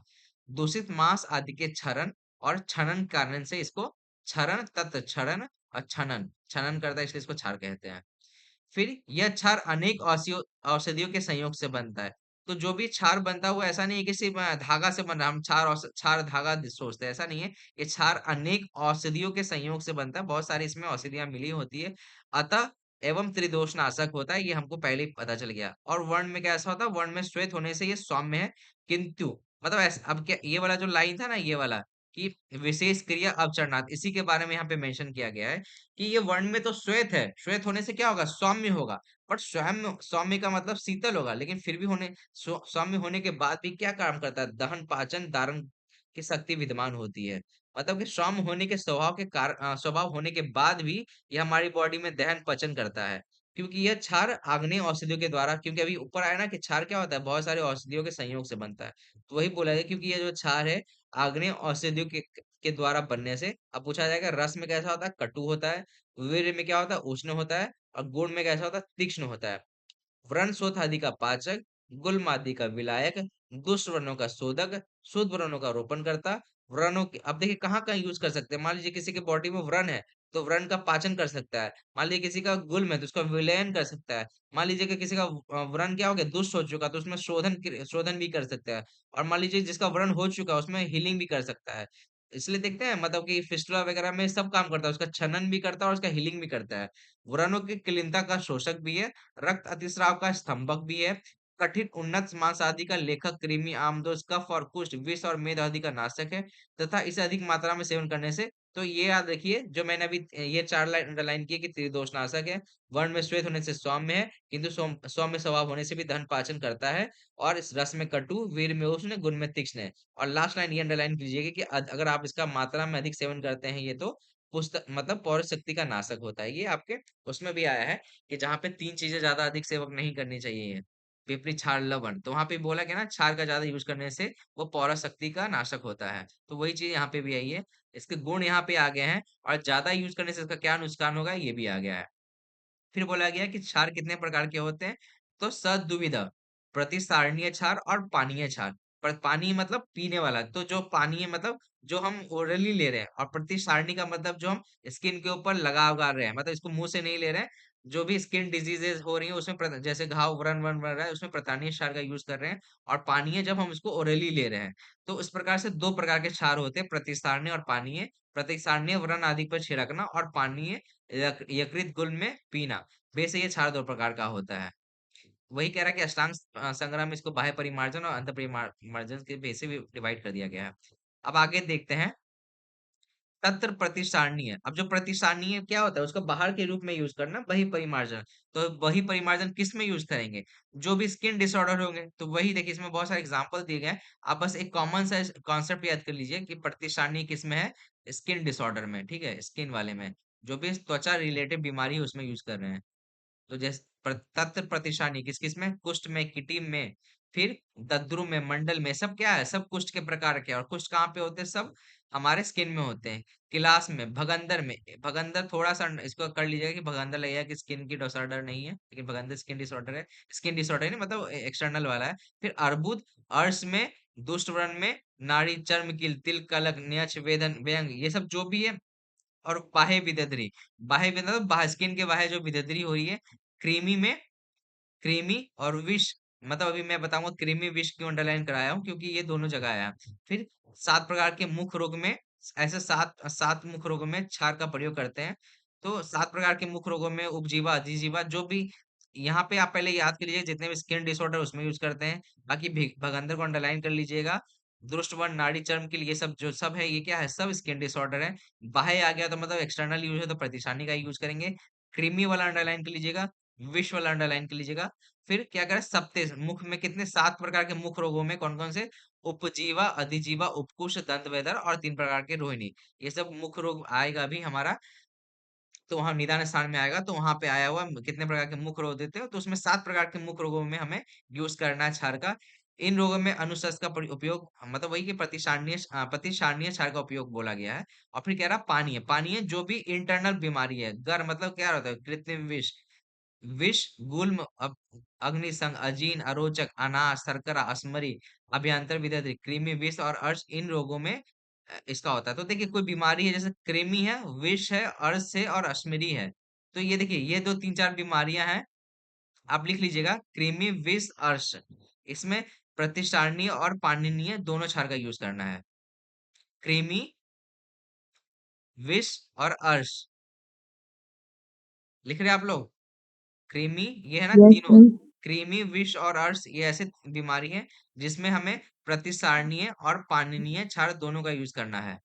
दूषित मांस आदि के क्षरण और छनन कारण से इसको क्षरण, तत् क्षरण और छनन, छनन करता है इसलिए इसको क्षार कहते हैं। फिर यह क्षार अनेक औषधियों के संयोग से बनता है। तो जो भी क्षार बनता है वो ऐसा नहीं है कि सिर्फ धागा से बन रहा है। हम क्षार धागा सोचते हैं, ऐसा नहीं है। ये क्षार अनेक औषधियों के संयोग से बनता है, बहुत सारी इसमें औषधियां मिली होती है। अतः एवं त्रिदोष नाशक होता है, ये हमको पहले ही पता चल गया। और वर्ण में कैसा होता है? वर्ण में श्वेत होने से ये सौम्य है। किंतु मतलब ऐसा, अब क्या ये वाला जो लाइन था ना, ये वाला कि विशेष क्रिया अवचरणार्थ, इसी के बारे में यहाँ पे मेंशन किया गया है कि ये वर्ण में तो श्वेत है, श्वेत होने से क्या होगा? सौम्य होगा। पर स्वयं सौम्य का मतलब शीतल होगा, लेकिन फिर भी सौम्य होने के बाद भी क्या काम करता है? दहन पाचन धारण की शक्ति विद्यमान होती है। मतलब कि सौम्य होने के स्वभाव होने के बाद भी ये हमारी बॉडी में दहन पचन करता है। क्योंकि यह क्षार आग्नेय औषधियों के द्वारा, क्योंकि अभी ऊपर आया ना कि क्षार क्या होता है? बहुत सारे औषधियों के संयोग से बनता है। तो वही बोला गया, क्योंकि ये जो क्षार है आग्नेय औषधियों के द्वारा बनने से। अब पूछा जाएगा रस में कैसा होता है? कटु होता है। वीर्य में क्या होता है? उष्ण होता है। और गुण में कैसा होता है? तीक्ष्ण होता है। व्रण शोथ आदि का पाचक, गुल्म आदि का विलायक, दुष्ट वर्णों का शोधक, शुद्ध वर्णों का रोपण करता। व्रणों की अब देखिए कहाँ कहाँ यूज कर सकते हैं। मान लीजिए किसी के बॉडी में व्रण है, तो व्रण का पाचन कर सकता है। मान लीजिए किसी का गुल्म है तो उसका विलयन कर सकता है। मान लीजिए कि किसी का व्रण क्या हो गया? दुष्ट हो चुका, तो उसमें शोधन भी कर सकता है। और मान लीजिए जिसका व्रण हो चुका है उसमें हीलिंग भी कर सकता है। इसलिए देखते हैं मतलब कि फिस्टुला वगैरह में सब काम करता है, उसका छनन भी करता है और उसका हीलिंग भी करता है। व्रणों की किलिनता का शोषक भी है। रक्त अतिस्राव का स्तंभक भी है। कठिन उन्नत मांस आदि का लेखक, कृमि, आमदोष, कफ और कुष्ठ, विष और मेद आदि का नाशक है। तथा इसे अधिक मात्रा में सेवन करने से, तो ये याद रखिए जो मैंने अभी ये 4 लाइन अंडरलाइन की कि त्रिदोष नाशक है। वर्ण में श्वेत होने से सौम्य है, किंतु सौम्य स्वभाव होने से भी दहन पाचन करता है। और इस रस में कटु, वीर में उष्ण, गुण में तीक्ष्ण है। और लास्ट लाइन ये अंडरलाइन कीजिएगा कि अगर आप इसका मात्रा में अधिक सेवन करते हैं, ये तो पुस्तक मतलब पौरुष शक्ति का नाशक होता है। ये आपके उसमें भी आया है कि जहाँ पे 3 चीजें ज्यादा अधिक सेवक नहीं करनी चाहिए, पिपरी, क्षार, लवण, तो वहां पे बोला गया ना क्षार का ज्यादा यूज करने से वो पौरुष शक्ति का नाशक होता है। तो वही चीज यहाँ पे भी आई है। इसके गुण यहाँ पे आ गए हैं, और ज्यादा यूज करने से इसका क्या नुकसान होगा ये भी आ गया है। फिर बोला गया कि क्षार कितने प्रकार के होते हैं? तो सद्विविध, प्रतिसारणीय क्षार और पानीय क्षार। पर पानी मतलब पीने वाला, तो जो पानी है मतलब जो हम ओरली ले रहे हैं, और प्रति सारणी का मतलब जो हम स्किन के ऊपर लगा उगा रहे हैं, मतलब इसको मुंह से नहीं ले रहे हैं। जो भी स्किन डिजीजेस हो रही है उसमें जैसे घाव व्रण व्रण बन रहा है उसमें प्रतानीय क्षार का यूज कर रहे हैं। और पानीय जब हम इसको ओरली ले रहे हैं, तो इस प्रकार से दो प्रकार के क्षार होते हैं, प्रतिसारणीय और पानीय। प्रतिसारणीय व्रण आदि पर छिड़कना, और पानीय यकृत गुल्म में पीना। वैसे ये क्षार दो प्रकार का होता है। वही कह रहा है कि अष्टांग संग्रह में इसको बाह्य परिमार्जन और अंत परिमार्जन के बेस से भी डिवाइड कर दिया गया है। अब आगे देखते हैं तत्र प्रतिसारणीय। अब जो प्रतिसारणीय क्या होता है, उसको बाहर के रूप में यूज करना, वही परिमार्जन। तो वही परिमार्जन किस में यूज करेंगे? जो भी स्किन डिसऑर्डर होंगे, तो वही देखिए इसमें बहुत सारे एग्जांपल दिए गए हैं। आप बस एक कॉमन सा कॉन्सेप्ट याद कर लीजिए कि प्रतिसारणीय किस में है, स्किन डिसऑर्डर में, ठीक है, स्किन वाले में। जो भी त्वचा रिलेटेड बीमारी है उसमें यूज कर रहे हैं। तो जैसे तत्र प्रतिशानी किस किस में, कुष्ठ में, किटिम में, फिर दद्रु में, मंडल में, सब क्या है, सब कुष्ठ के प्रकार के हैं। और कुष्ठ कहाँ पे होते हैं? सब हमारे स्किन में होते हैं। किलास में, भगंदर में, भगंदर थोड़ा सा इसको कर लीजिएगा कि भगंदर लगेगा कि स्किन की डिसऑर्डर नहीं है, लेकिन भगंदर स्किन डिसऑर्डर है। स्किन डिसऑर्डर नहीं मतलब एक्सटर्नल वाला है। फिर अर्बुद, अर्श में, दुष्ट व्रण में, नाड़ी, चर्म कील, तिल, कलक, न्यक्ष, वेदन, व्यंग, ये सब जो भी है। और बाह्य विदद्री, बाह्य विदद्री मतलब बाहर स्किन के बाहर जो विदद्री हो रही है। क्रीमी में, क्रीमी और विष, मतलब अभी मैं बताऊंगा क्रीमी विष क्यों अंडरलाइन कराया हूँ, क्योंकि ये दोनों जगह आया। फिर 7 प्रकार के मुख रोग में, ऐसे सात सात मुख रोगों में क्षार का प्रयोग करते हैं। तो 7 प्रकार के मुख रोगों में उपजीवा, अधिजीवा, जो भी यहाँ पे आप पहले याद कर लीजिए जितने भी स्किन डिसऑर्डर उसमें यूज करते हैं। बाकी भगंदर को अंडरलाइन कर लीजिएगा। दुष्टवर्ण, नाड़ी, चर्म के लिए सब जो सब है, ये क्या है, सब स्किन डिसऑर्डर है। बाह्य आ गया तो मतलब एक्सटर्नल यूज है, तो प्रतिशानी का यूज करेंगे। क्रीमी वाला अंडरलाइन कर लीजिएगा, विष वाला अंडरलाइन कर लीजिएगा। फिर क्या करें, सप्ते मुख में कितने, 7 प्रकार के मुख रोगों में कौन कौन से, उपजीवा, अधिजीवा, उपकुश, दंत वेदर और 3 प्रकार के रोहिणी। ये सब मुख रोग आएगा भी हमारा। तो वहां निदान स्थान में आएगा, तो वहां पे आया हुआ कितने प्रकार के मुख रोग देते हो, तो उसमें 7 प्रकार के मुख रोगों में हमें यूज करना है क्षार का। इन रोगों में अनुशस का उपयोग, मतलब वही कि प्रतिसारणीय क्षार का उपयोग बोला गया है। और फिर कह रहा पानी है जो भी इंटरनल बीमारी है। गर मतलब क्या होता है, कृत्रिम विष, विष, गुल्म, अग्निसंग, अजीन, अरोचक, अनाश, शर्करा, अस्मरी, अभ्यंतर विदग्ध, कृमि, विष और अर्श, इन रोगों में इसका होता है। तो देखिए कोई बीमारी है, जैसे कृमि है, विष है, अर्श है और अश्मरी है। तो ये देखिए ये दो तीन चार बीमारियां हैं। आप लिख लीजिएगा, कृमि, विष, अर्श। इसमें प्रतिष्ठानीय और पाणिनीय दोनों क्षार का यूज करना है। कृमि, विष और अर्श, लिख रहे हैं आप लोग? क्रीमी, ये है ना यस तीनों। सर। क्रीमी, विष और अर्श, ये ऐसे बीमारी है जिसमें हमें प्रतिसारणीय और पाननीय क्षार दोनों का यूज करना है।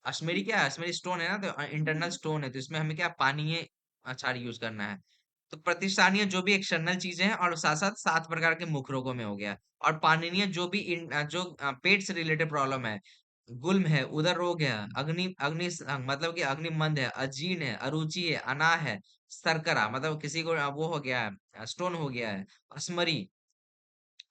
अश्मेरी क्या है, अश्मेरी स्टोन है ना, तो इंटरनल स्टोन है, तो इसमें हमें क्या पानीय क्षार यूज करना है। तो प्रतिष्ठानीय जो भी एक्सटर्नल चीजें हैं, और साथ साथ 7 प्रकार के मुख रोगों में हो गया। और पाननीय जो भी जो पेट से रिलेटेड प्रॉब्लम है, गुल्म है, उदर रोग है, अग्नि अग्नि मतलब कि अग्निमंद है, अजीर्ण है, अरुचि है, अनाह है, शर्करा मतलब किसी को वो हो गया है, स्टोन हो गया है, अस्मरी,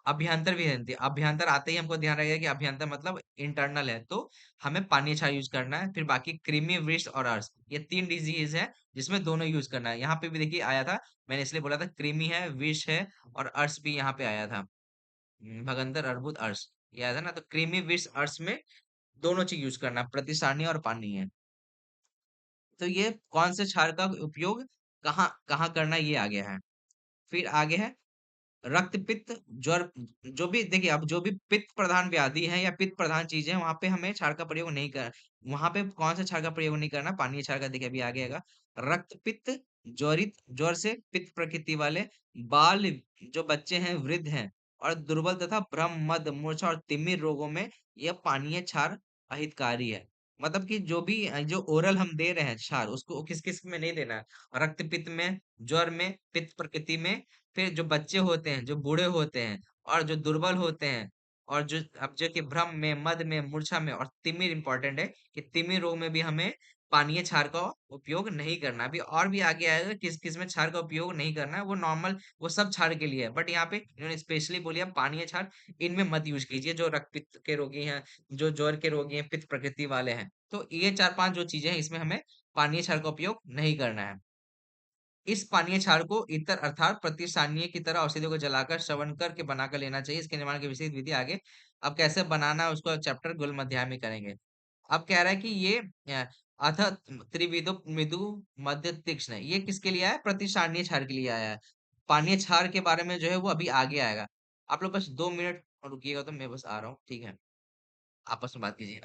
अभ्यंतर भी है। अभ्यंतर आते ही हमको ध्यान रहेगा कि अभ्यंतर मतलब इंटरनल है, तो हमें पानी अच्छा यूज करना है। फिर बाकी क्रीमी, विष और अर्श, ये 3 डिजीज है जिसमें दोनों यूज करना है। यहाँ पे भी देखिए आया था, मैंने इसलिए बोला था क्रीमी है, विष है और अर्श भी यहाँ पे आया था। भगंदर, अर्बुद, अर्श, ये आया था ना। तो क्रीमी, विष, अर्श में दोनों चीज यूज करना, प्रतिसारणीय और पानी है। तो ये कौन से क्षार का उपयोग कहाँ कहाँ करना, ये आ गया है। फिर आगे है रक्त, पित्त, ज्वर। जो भी देखिए, अब जो भी पित्त प्रधान व्याधि है या पित्त प्रधान चीजें, वहां पे हमें क्षार का प्रयोग नहीं कर, वहां पे कौन सा क्षार का प्रयोग नहीं करना, पानी क्षार का। देखिए अभी आ गया रक्त, पित्त, ज्वरित, ज्वर से पित्त प्रकृति वाले, बाल, जो बच्चे हैं, वृद्ध हैं और दुर्बल तथा भ्रम, मद, मूर्छा और तिमिर रोगों में यह पानीय क्षार अहितकारी है। मतलब कि जो भी जो ओरल हम दे रहे हैं क्षार, उसको किस किस में नहीं देना है। रक्त पित्त में, ज्वर में, पित्त प्रकृति में, फिर जो बच्चे होते हैं, जो बूढ़े होते हैं और जो दुर्बल होते हैं, और जो अब जो कि भ्रम में, मद में, मूर्छा में और तिमिर इंपॉर्टेंट है कि तिमिर रोग में भी हमें पानीय क्षार का उपयोग नहीं करना। अभी और भी आगे आएगा किस किस में क्षार का उपयोग नहीं करना है, वो नॉर्मल, वो सब क्षार के लिए है। बट यहाँ पे इन्होंने स्पेशली बोलिया पानीय क्षार इनमें मत यूज कीजिए, जो रक्त पित्त के रोगी हैं, जो ज्वर के रोगी हैं, पित्त प्रकृति वाले हैं। तो ये 4-5 जो चीजें हैं, इसमें हमें पानीय क्षार का उपयोग नहीं करना है। इस पानीय क्षार को इतर अर्थात प्रतिस्थानीय की तरह औषधियों को जलाकर श्रवण करके बनाकर लेना चाहिए। इसके निर्माण की विशेष विधि आगे अब कैसे बनाना है उसको चैप्टर गुल्म अध्याय में करेंगे। अब कह रहा है कि ये अथ त्रिविधो मृदु मध्य तीक्ष्ण, ये किसके लिए आया है? प्रतिस्थानीय क्षार के लिए आया है। पानीय क्षार के बारे में जो है वो अभी आगे आएगा। आप लोग बस 2 मिनट रुकिएगा तो मैं बस आ रहा हूँ, ठीक है? आपस में बात कीजिए।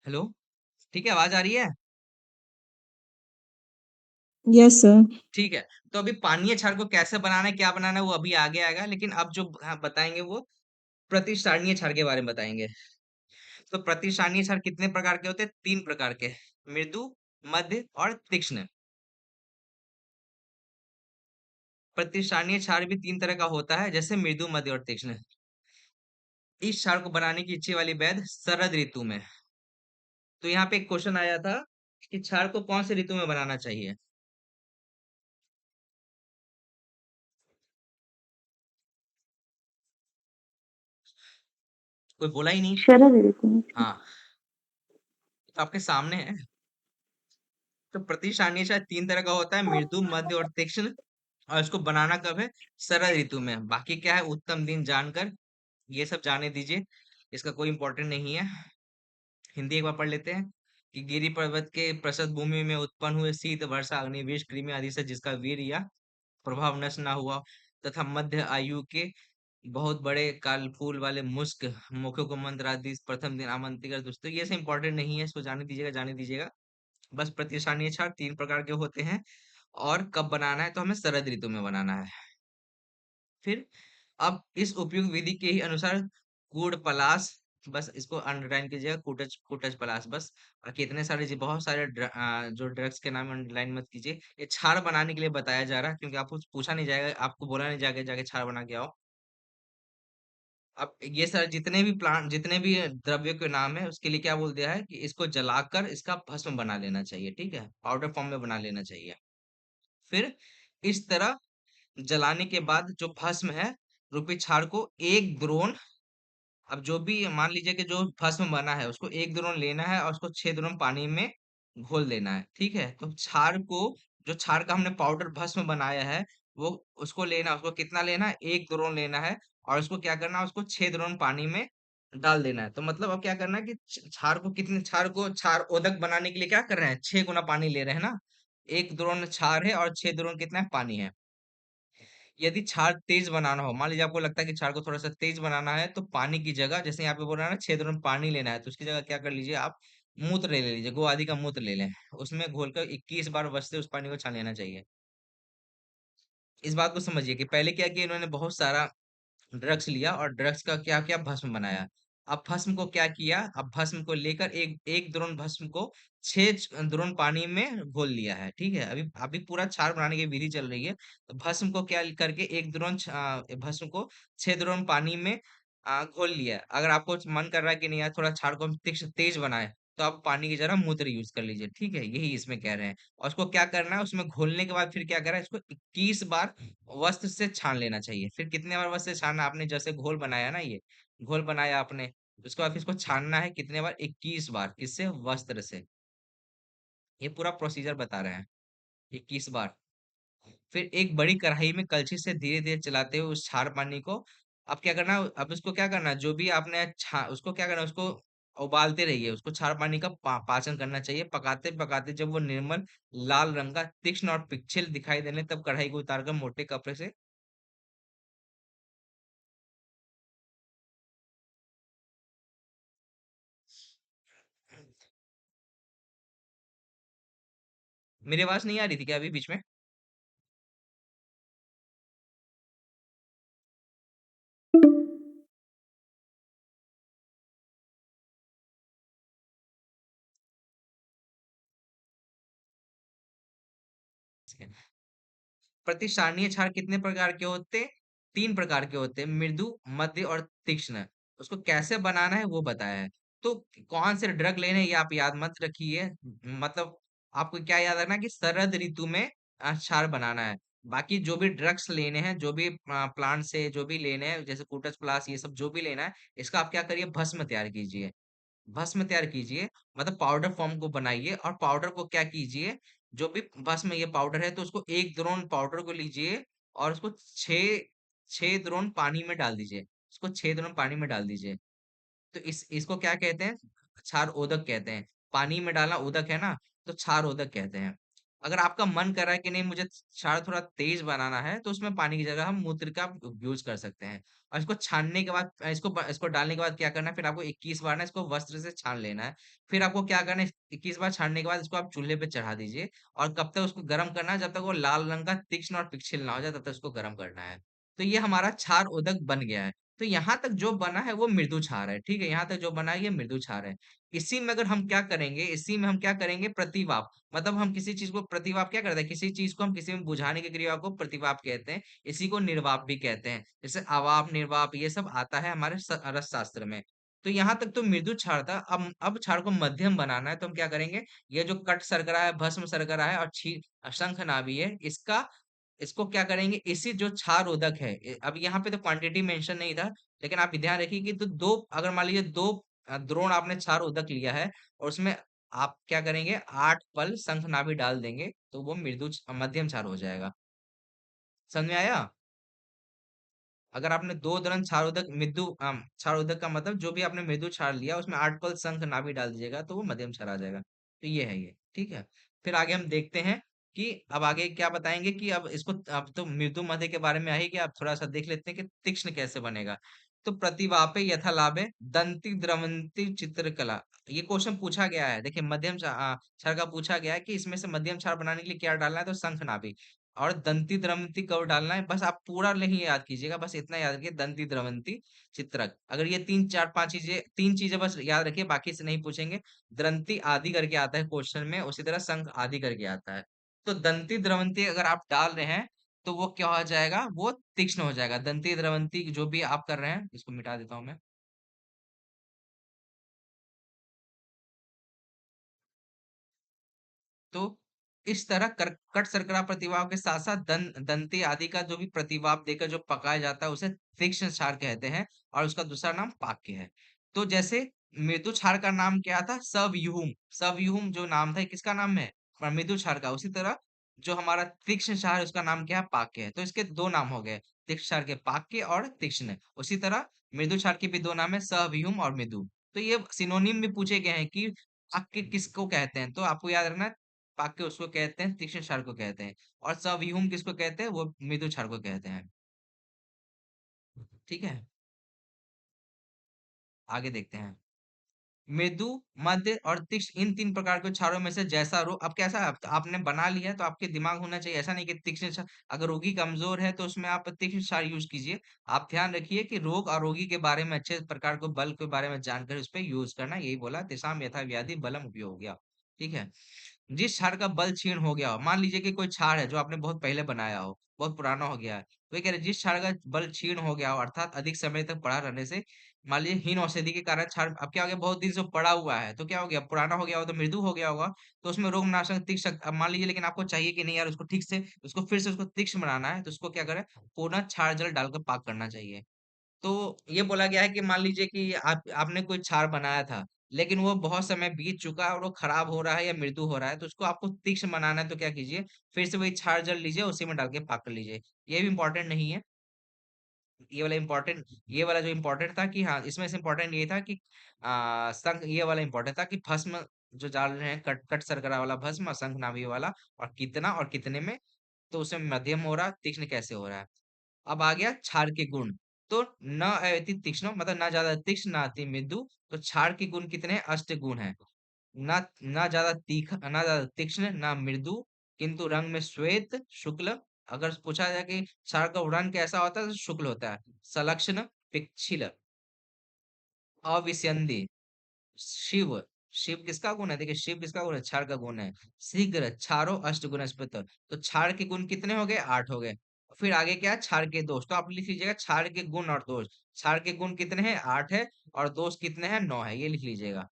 हेलो, ठीक है, आवाज आ रही है? Yes sir. ठीक है। तो अभी पानीय क्षार को कैसे बनाना है, क्या बनाना है, वो अभी आगे आएगा, लेकिन अब जो बताएंगे वो प्रतिष्ठानीय क्षार के बारे में बताएंगे। तो प्रतिष्ठानीय क्षार कितने प्रकार के होते हैं? 3 प्रकार के, मृदु, मध्य और तीक्ष्ण। प्रतिष्ठानीय क्षार भी 3 तरह का होता है, जैसे मृदु, मध्य और तीक्ष्ण। इस क्षार को बनाने की इच्छा वाली वैध शरद ऋतु में। तो यहाँ पे एक क्वेश्चन आया था कि क्षार को कौन से ऋतु में बनाना चाहिए। कोई बोला ही नहीं। शरद ऋतु में। हाँ, तो आपके सामने है। तो प्रतिष्ठानीय क्षार 3 तरह का होता है, मृदु, मध्य और तीक्ष्ण। और इसको बनाना कब है? शरद ऋतु में। बाकी क्या है, उत्तम दिन जानकर ये सब जाने दीजिए, इसका कोई इंपॉर्टेंट नहीं है। हिंदी एक बार पढ़ लेते हैं कि गिरि पर्वत के प्रसथ भूमि में उत्पन्न हुए शीत वर्षा अग्नि विष कृमि आदि से जिसका वीर या प्रभाव नष्ट ना हुआ, तथा मध्य आयु के बहुत बड़े काल फूल वाले मुस्क मुखों को मंत्र आदि प्रथम दिन आमंत्रित कर। दोस्तों ये सब इंपॉर्टेंट नहीं है, इसको जाने दीजिएगा, जाने दीजिएगा। बस प्रतिष्ठानीय क्षार 3 प्रकार के होते हैं, और कब बनाना है, तो हमें शरद ऋतु में बनाना है। फिर अब इस उपयुक्त विधि के ही अनुसार कूड़ पलाश, बस इसको अंडरलाइन कीजिएगा, कुटच कुटच पलाश बस। बाकी इतने सारे बहुत सारे जो ड्रग्स के नाम अंडरलाइन मत कीजिए। ये छाड़ बनाने के लिए बताया जा रहा है, क्योंकि आपको पूछा नहीं जाएगा, आपको बोला नहीं जाएगा जाके छाड़ बना के आओ। अब ये सारे जितने भी प्लांट, जितने भी द्रव्य के नाम है, उसके लिए क्या बोल दिया है कि इसको जलाकर इसका भस्म बना लेना चाहिए, ठीक है, पाउडर फॉर्म में बना लेना चाहिए। फिर इस तरह जलाने के बाद जो भस्म है रूपी क्षार को एक द्रोण, अब जो भी मान लीजिए कि जो भस्म बना है उसको एक द्रोण लेना है और उसको 6 द्रोण पानी में घोल देना है, ठीक है। तो क्षार को, जो क्षार का हमने पाउडर भस्म बनाया है, वो उसको लेना, उसको कितना लेना है, 1 द्रोण लेना है। और उसको क्या करना है, उसको 6 द्रोण पानी में डाल देना है। तो मतलब अब क्या करना है कि क्षार को कितने, क्षार को क्षार उदक बनाने के लिए क्या कर रहे हैं, 6 गुना पानी ले रहे हैं ना। 1 द्रोण क्षार है और 6 द्रोण कितना है, पानी है। यदि क्षार तेज बनाना हो, मान लीजिए आपको लगता है कि क्षार को थोड़ा सा तेज बनाना है, तो पानी की जगह, जैसे यहाँ पे बोल रहा है ना 6 द्रोण पानी लेना है, तो उसकी जगह क्या कर लीजिए आप, मूत्र ले लीजिए, गो आदि का मूत्र ले लें। उसमें घोलकर 21 बार बस से उस पानी को छान लेना चाहिए। इस बात को समझिए कि पहले क्या किया इन्होंने, बहुत सारा ड्रग्स लिया और ड्रग्स का क्या क्या भस्म बनाया। अब भस्म को क्या किया, अब भस्म को लेकर एक एक द्रोण भस्म को 6 द्रोण पानी में घोल लिया है, ठीक है। अभी अभी पूरा क्षार बनाने की विधि चल रही है। तो भस्म को क्या करके भस्म को 6 द्रोण पानी में घोल लिया है। अगर आपको मन कर रहा है कि नहीं यार थोड़ा क्षार को हम तीक्ष्ण तेज बनाए, तो आप पानी की जगह मूत्र यूज कर लीजिए, ठीक है, यही इसमें कह रहे हैं। और उसको क्या करना है, उसमें घोलने के बाद फिर क्या करना है, इसको 21 बार वस्त्र से छान लेना चाहिए। फिर कितने बार वस्त्र से छानना, आपने जैसे घोल बनाया ना, ये घोल बनाया आपने, उसके बाद फिर इसको छानना है कितने बार, 21 बार। किससे, वस्त्र से। ये पूरा प्रोसीजर बता रहे हैं, 21 बार। फिर एक बड़ी कढ़ाई में कलछी से धीरे धीरे चलाते हुए उस क्षार पानी को, अब क्या करना, अब उसको क्या करना, जो भी आपने उसको क्या करना, उसको उबालते रहिए, उसको क्षार पानी का पाचन करना चाहिए। पकाते पकाते जब वो निर्मल लाल रंग का तीक्ष्ण और पिच्छल दिखाई देने, तब कढ़ाई को उतारकर मोटे कपड़े से। मेरी आवाज नहीं आ रही थी क्या अभी बीच में? प्रतिष्ठानीय क्षार कितने प्रकार के होते? तीन प्रकार के होते हैं, मृदु, मध्य और तीक्ष्ण। उसको कैसे बनाना है वो बताया है। तो कौन से ड्रग लेने हैं ये आप याद मत रखिए, मतलब आपको क्या याद रखना है कि शरद ऋतु में अचार बनाना है। बाकी जो भी ड्रग्स लेने हैं, जो भी प्लांट से जो भी लेने हैं, जैसे कुटस प्लास ये सब जो भी लेना है, इसका आप क्या करिए, भस्म तैयार कीजिए। भस्म तैयार कीजिए, मतलब पाउडर फॉर्म को बनाइए, और पाउडर को क्या कीजिए, जो भी भस्म ये पाउडर है तो उसको एक द्रोण पाउडर को लीजिए, और उसको छह छह द्रोण पानी में डाल दीजिए। उसको 6 द्रोण पानी में डाल दीजिए। तो इसको क्या कहते हैं, क्षार उदक कहते हैं। पानी में डालना उदक है ना, तो क्षार उदक कहते हैं। अगर आपका मन कर रहा है कि नहीं मुझे क्षार थोड़ा तेज बनाना है, तो उसमें पानी की जगह हम मूत्र का यूज कर सकते हैं। और इसको छानने के बाद, इसको डालने के बाद क्या करना है, फिर आपको 21 बार ना इसको वस्त्र से छान लेना है। फिर आपको क्या करना है, 21 बार छानने के बाद इसको आप चूल्हे पे चढ़ा दीजिए। और कब तक उसको गर्म करना है, जब तक वो लाल रंग का तीक्ष्ण और पिच्छल ना हो जाए, तब तक उसको गर्म करना है। तो ये हमारा क्षार उदक बन गया है। तो यहाँ तक जो बना है वो मृदु क्षार है, ठीक है, यहाँ तक जो बना है ये मृदु क्षार है। इसी में अगर हम क्या करेंगे, इसी में हम क्या करेंगे, प्रतिवाप। मतलब हम किसी चीज को प्रतिवाप क्या करते हैं, किसी चीज को हम किसी में बुझाने की क्रिया को प्रतिवाप कहते हैं। इसी को निर्वाप भी कहते हैं, जैसे अवाप निर्वाप ये सब आता है हमारे रस शास्त्र में। तो यहाँ तक तो मृदु क्षार था। अब क्षार को मध्यम बनाना है, तो हम क्या करेंगे, ये जो कट शर्करा है, भस्म शर्करा है और शंख नाभि है, इसका इसको क्या करेंगे, इसी जो क्षार उदक है, अब यहाँ पे तो क्वांटिटी मेंशन नहीं था, लेकिन आप ध्यान रखिए कि तो दो, अगर मान लीजिए दो द्रोण आपने क्षार उदक लिया है, और उसमें आप क्या करेंगे, 8 पल शंख नाभि डाल देंगे, तो वो मध्यम क्षार हो जाएगा। समझ में आया? अगर आपने 2 द्रन क्षारोदक मृदु क्षारोदक का मतलब जो भी आपने मृदु क्षार लिया, उसमें 8 पल शंख नाभि डाल दीजिएगा, तो वो मध्यम क्षार आ जाएगा। तो ये है ये, ठीक है। फिर आगे हम देखते हैं कि अब आगे क्या बताएंगे, कि अब इसको, अब तो मृदु मध्य के बारे में आ ही गया, अब थोड़ा सा देख लेते हैं कि तीक्ष्ण कैसे बनेगा। तो प्रतिवापे यथा लाभे दंती द्रवंती चित्रकला, ये क्वेश्चन पूछा गया है। देखिए मध्यम क्षार का पूछा गया है कि इसमें से मध्यम क्षार बनाने के लिए क्या डालना है, तो शंख नाभि और दंती द्रवंती कब डालना है, बस आप पूरा नहीं याद कीजिएगा, बस इतना याद रखिए, दंती द्रवंती चित्रक। अगर ये तीन चार पांच चीजें, तीन चीजें बस याद रखिए, बाकी से नहीं पूछेंगे। द्रंती आदि करके आता है क्वेश्चन में, उसी तरह संघ आदि करके आता है। तो दंती द्रवंती अगर आप डाल रहे हैं, तो वो क्या हो जाएगा, वो तीक्ष्ण हो जाएगा। दंती द्रवंती जो भी आप कर रहे हैं, इसको मिटा देता हूं मैं। तो इस तरह कट शर्करा प्रतिवाप के साथ साथ दंती आदि का जो भी प्रतिवाप देकर जो पकाया जाता है, उसे तीक्ष्ण क्षार कहते हैं, और उसका दूसरा नाम पाक्य है। तो जैसे मृदु क्षार का नाम क्या था, सवयूहम। सवयूहम जो नाम था, ये किसका नाम है, मृदु क्षार का। उसी तरह जो हमारा तीक्ष्ण क्षार है, उसका नाम क्या है, पाक्य है। तो इसके दो नाम हो गए, तीक्ष्ण क्षार के पाक्य और तीक्ष्ण। उसी तरह मृदु क्षार के भी दो नाम है, सव्यूहम और मृदु। तो ये सिनोनिम भी पूछे गए हैं कि पाक्य किसको कहते हैं, तो आपको याद रखना है, पाक्य उसको कहते हैं, तीक्ष्ण क्षार को कहते हैं, और सव्यूहम किसको कहते हैं, वो मृदु क्षार को कहते हैं। ठीक है, आगे देखते हैं। मृदु, मध्य और तीक्ष्ण, इन तीन प्रकार के क्षारों में से जैसा रोग, अब कैसा आपने बना लिया है, तो आपके दिमाग होना चाहिए, ऐसा नहीं कि तीक्ष्ण क्षार, अगर रोगी कमजोर है तो उसमें आप तीक्ष्ण क्षार यूज कीजिए। आप ध्यान रखिए कि रोग और रोगी के बारे में, अच्छे प्रकार को बल के बारे में जानकर उस पर यूज करना, यही बोला, तेषाम यथा व्याधि बलम उपयोग गया। ठीक है। जिस क्षार का बल क्षीण हो गया हो, मान लीजिए कि कोई क्षार है जो आपने बहुत पहले बनाया हो, बहुत पुराना हो गया है, तो ये कह रहे जिस क्षार का बल क्षीण हो गया हो, अर्थात अधिक समय तक पड़ा रहने से, मान लीजिए हीन औषधि के कारण क्षार अब क्या हो गया, बहुत दिन से पड़ा हुआ है, तो क्या हो गया, पुराना हो गया हो, तो मृदु हो गया होगा। तो उसमें रोग नाशक तीक्ष्ण, अब मान लीजिए, लेकिन आपको चाहिए कि नहीं यार उसको ठीक से, उसको फिर से उसको तीक्ष्ण बनाना है, तो उसको क्या करें, पुनः क्षार जल डालकर पाक करना चाहिए। तो ये बोला गया है कि मान लीजिए कि आपने कोई क्षार बनाया था, लेकिन वो बहुत समय बीत चुका है और वो खराब हो रहा है या मृदु हो रहा है, तो उसको आपको तीक्ष्ण बनाना है, तो क्या कीजिए, फिर से वही क्षार जल लीजिए, उसी में डाल के पाक कर लीजिए। ये भी इंपॉर्टेंट नहीं है, ये वाला इम्पोर्टेंट, ये वाला जो इम्पोर्टेंट था कि हाँ, इसमें से इम्पोर्टेंट ये था कि संघ, ये वाला इम्पोर्टेंट था कि भस्म जो डाल रहे हैं, कट कट शर्करा वाला भस्म और शंख नाभि वाला, और कितने में, तो उसमें मध्यम हो रहा है, तीक्ष्ण कैसे हो रहा है। अब आ गया क्षार के गुण। तो न अति तीक्ष्ण, मतलब ना ज्यादा तीक्ष्ण ना अति मृदु। तो क्षार के गुण कितने हैं, अष्ट गुण है। ना ना ज्यादा ना ज्यादा तीक्ष्ण ना मृदु, किंतु रंग में श्वेत शुक्ल। अगर पूछा जाए कि क्षार का रंग कैसा होता है, तो शुक्ल होता है। सलक्षण, पिच्छिल, अविस्यंदी, शिव। शिव किसका गुण है, देखिए शिव किसका गुण है, क्षार का गुण है। शीघ्र, क्षारो अष्ट गुण स्पृत। तो क्षार के गुण कितने हो गए, 8 हो गए। फिर आगे क्या है, क्षार के दोष। तो आप लिख लीजिएगा क्षार के गुण और दोष। क्षार के गुण कितने हैं, 8 है, और दोष कितने हैं, 9 है, ये लिख लीजिएगा।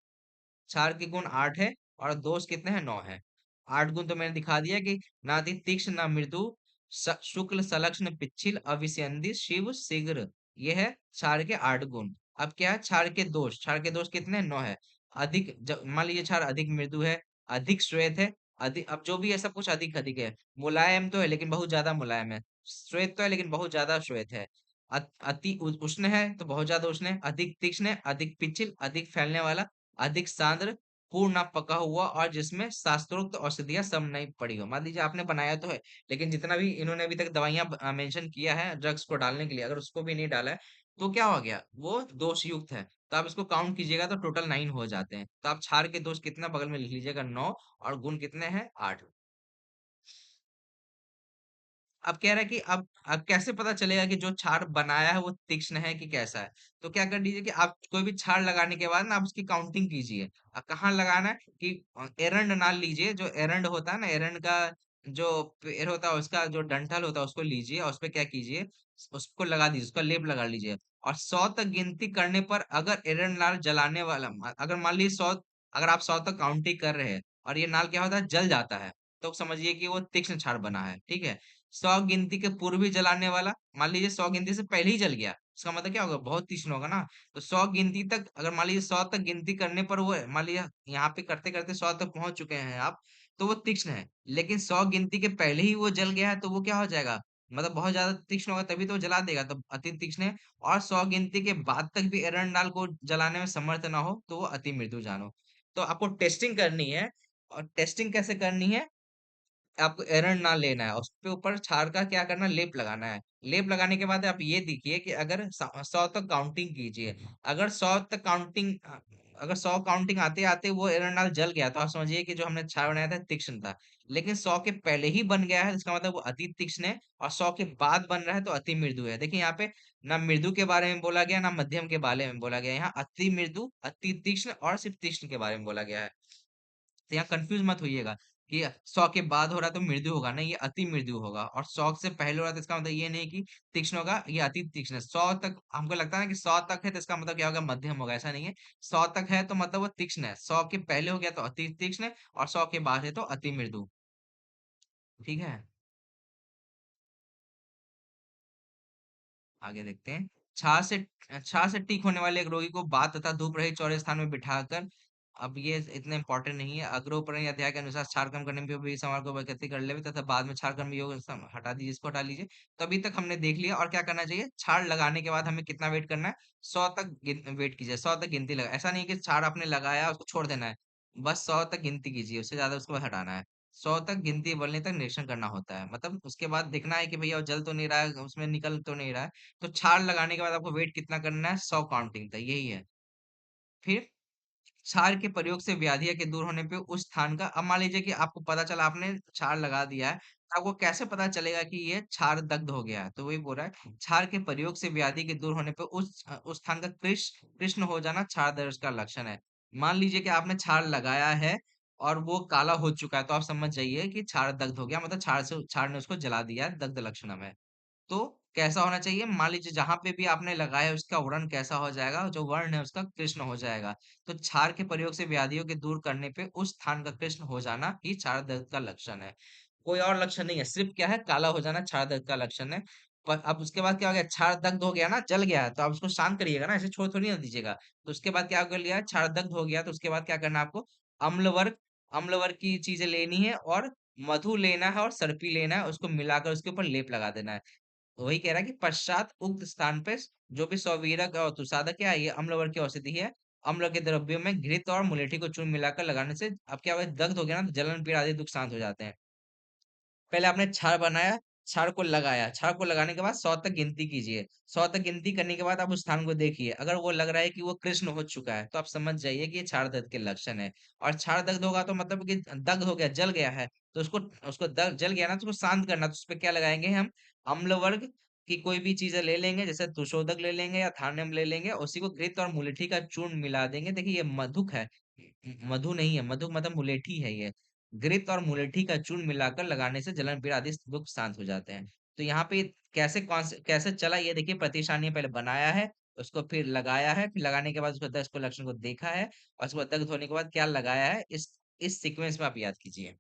क्षार के गुण 8 है और दोष कितने हैं, 9 है। 8 गुण तो मैंने दिखा दिया कि नाति तीक्ष्ण न मृदु, शुक्ल सलक्ष्ण पिच्छिल अविष्यंदी शिव शीघ्र। ये है क्षार के 8 गुण। अब क्या है, क्षार के दोष। क्षार के दोष कितने हैं, 9 है। अधिक मान लीजिए क्षार अधिक मृदु है, अधिक श्वेत है, अधिक, अब जो भी है सब कुछ अधिक अधिक है। मुलायम तो है लेकिन बहुत ज्यादा मुलायम है। श्वेत तो है लेकिन बहुत ज्यादा श्वेत है। अति उष्ण है तो बहुत ज्यादा उष्ण है। अधिक तीक्ष्ण है, अधिक पिच्छिल, अधिक फैलने वाला, अधिक सांद्र, पूर्ण ना पका हुआ, और जिसमें शास्त्रोक्त औषधियां सब नहीं पड़ी हो। मान लीजिए आपने बनाया तो है, लेकिन जितना भी इन्होंने अभी तक दवाइयां मेंशन किया है ड्रग्स को डालने के लिए, अगर उसको भी नहीं डाला है तो क्या हो गया, वो दोष युक्त है। तो आप इसको काउंट कीजिएगा तो टोटल 9 हो जाते हैं। तो आप क्षार के दोष कितना बगल में लिख लीजिएगा, 9, और गुण कितने हैं, 8। अब कह रहा है कि अब कैसे पता चलेगा कि जो क्षार बनाया है वो तीक्ष्ण है कि कैसा है। तो क्या कर दीजिए कि आप कोई भी क्षार लगाने के बाद ना आप उसकी काउंटिंग कीजिए। अब कहाँ लगाना है कि एरंड नाल लीजिए, जो एरंड होता है ना, एरंड का जो पेड़ होता है उसका जो डंठल होता है उसको लीजिए, और उस पे क्या कीजिए, उसको लगा दीजिए, उसका लेप लगा लीजिए। और 100 तक गिनती करने पर अगर एरंड नाल जलाने वाला, अगर मान लीजिए 100, अगर आप 100 तक काउंटिंग कर रहे हैं और ये नाल क्या होता है, जल जाता है, तो समझिए कि वो तीक्ष्ण क्षार बना है, ठीक है। 100 गिनती के पूर्व ही जलाने वाला, मान लीजिए 100 गिनती से पहले ही जल गया, इसका मतलब क्या होगा, बहुत तीक्ष्ण होगा ना। तो 100 गिनती तक, अगर मान लीजिए 100 तक गिनती करने पर वो, मान लीजिए यहाँ पे करते करते 100 तक पहुंच चुके हैं आप, तो वो तीक्ष्ण है। लेकिन 100 गिनती के पहले ही वो जल गया है तो वो क्या हो जाएगा, मतलब बहुत ज्यादा तीक्ष्ण होगा, तभी तो वो जला देगा, तो अति तीक्ष्ण है। और 100 गिनती के बाद तक भी एरंडाल को जलाने में समर्थ ना हो तो वो अति मृदु जानो। तो आपको टेस्टिंग करनी है। और टेस्टिंग कैसे करनी है, आपको एरंड ना लेना है, उसके ऊपर क्षार का क्या करना है, लेप लगाना है। लेप लगाने के बाद आप ये देखिए कि अगर 100 तक काउंटिंग कीजिए, अगर 100 तक काउंटिंग, अगर 100 काउंटिंग आते आते वो एरंडाल जल गया तो आप समझिए कि जो हमने क्षार बनाया था तीक्ष्ण था। लेकिन 100 के पहले ही बन गया है, इसका मतलब वो अति तीक्ष्ण है। और 100 के बाद बन रहा है तो अति मृदु है। देखिए यहाँ पे ना मृदु के बारे में बोला गया, ना मध्यम के बारे में बोला गया, यहाँ अति मृदु, अति तीक्ष्ण और सिर्फ तीक्ष्ण के बारे में बोला गया है। तो यहाँ कंफ्यूज मत होइएगा कि 100 के बाद हो रहा है तो मृदु होगा, नहीं, ये अति मृदु होगा। और 100 से पहले हो रहा है तो इसका मतलब ये नहीं कि तीक्ष्ण होगा, ये अति तीक्ष्ण है। 100 तक हमको लगता है ना कि 100 तक है तो इसका मतलब क्या होगा, मध्यम होगा, ऐसा नहीं है। 100 तक है तो मतलब वो तीक्ष्ण है, 100 के पहले हो गया तो अति तीक्ष्ण है, और 100 के बाद है तो अति मृदु। ठीक है, आगे देखते हैं। छाछ से ठीक होने वाले एक रोगी को बात तथा धूप रहित चौड़े स्थान में बिठाकर, अब ये इतना इंपॉर्टेंट नहीं है, अग्रोपरण अध्याय के अनुसार क्षार कम करने में भी समार को इकट्ठी कर ले तथा बाद में क्षार कर्म योग हटा दीजिए, इसको हटा लीजिए। तो अभी तक हमने देख लिया। और क्या करना चाहिए, क्षार लगाने के बाद हमें कितना वेट करना है, 100 तक वेट कीजिए, 100 तक गिनती लगा, ऐसा नहीं कि क्षार आपने लगाया उसको छोड़ देना है। बस 100 तक गिनती कीजिए, उससे ज्यादा उसको हटाना है। 100 तक गिनती बढ़ने तक निरीक्षण करना होता है, मतलब उसके बाद देखना है कि भैया वो जल तो नहीं रहा है, उसमें निकल तो नहीं रहा है। तो छाल लगाने के बाद आपको वेट कितना करना है, 100 काउंटिंग तक, यही है। फिर क्षार के प्रयोग से व्याधियां के दूर होने पे उस स्थान का, अब मान लीजिए कि आपको पता चला आपने क्षार लगा दिया है, तो आपको कैसे पता चलेगा कि ये क्षार दग्ध हो गया है, तो वही बोल रहा है क्षार के प्रयोग से व्याधि के दूर होने पे उस स्थान का कृष्ण हो जाना क्षार दर्श का लक्षण है। मान लीजिए कि आपने क्षार लगाया है और वो काला हो चुका है, तो आप समझ जाइए कि क्षार दग्ध हो गया, मतलब क्षार ने उसको जला दिया है, दग्ध लक्षणम है। तो कैसा होना चाहिए, मान लीजिए जहां पे भी आपने लगाया है उसका वर्ण कैसा हो जाएगा, जो वर्ण है उसका कृष्ण हो जाएगा। तो क्षार के प्रयोग से व्याधियों के दूर करने पे उस स्थान का कृष्ण हो जाना ही क्षार दर्द का लक्षण है। कोई और लक्षण नहीं है, सिर्फ क्या है, काला हो जाना क्षार दर्द का लक्षण है। पर अब उसके बाद क्या हो गया, क्षार दग्ध हो गया ना, जल गया है, तो आप उसको शांत करिएगा ना, ऐसे छोड़ थोड़ी ना दीजिएगा। तो उसके बाद क्या कर लिया, क्षार दग्ध हो गया तो उसके बाद क्या करना है आपको, अम्ल वर्ग, अम्ल वर्ग की चीजें लेनी है, और मधु लेना है और सर्पी लेना है, उसको मिलाकर उसके ऊपर लेप लगा देना है। वही कह रहा है कि पश्चात उक्त स्थान पे जो भी सौवीरक और तुषादक क्या है, ये अम्ल वर्ग की औषधि है। अम्ल के द्रव्यों में घृत और मुलेठी को चूर्ण मिलाकर लगाने से अब क्या हुआ, दग्ध हो गया ना, तो जलन पीड़ा आदि दुख शांत हो जाते हैं। पहले आपने क्षार बनाया, क्षार को लगाया, क्षार को लगाने के बाद 100 तक गिनती कीजिए। 100 तक गिनती करने के बाद आप उस स्थान को देखिए, अगर वो लग रहा है कि वो कृष्ण हो चुका है तो आप समझ जाइए कि ये क्षार दग्ध के लक्षण है। और क्षार दग्ध होगा तो मतलब कि दग्ध हो गया, जल गया है, तो उसको उसको जल गया ना, तो उसको शांत करना, तो उस पे क्या लगाएंगे हम, अम्ल वर्ग की कोई भी चीजें ले लेंगे, जैसे तुषोदक ले लेंगे या थार्नियम ले लेंगे, उसी को घृत और मुलेठी का चूर्ण मिला देंगे। देखिए ये मधुक है, मधु नहीं है, मधु मतलब मुलेठी है ये। घृत और मुलेठी का चूर्ण मिलाकर लगाने से जलन पीड़ा आदि दुख शांत हो जाते हैं। तो यहाँ पे कैसे चला ये देखिए, प्रतिशानी पहले बनाया है, उसको फिर लगाया है, फिर लगाने के बाद उसको दस्त को लक्षण को देखा है, और उसके बाद दग्ध होने के बाद क्या लगाया है, इस सीक्वेंस में आप याद कीजिए।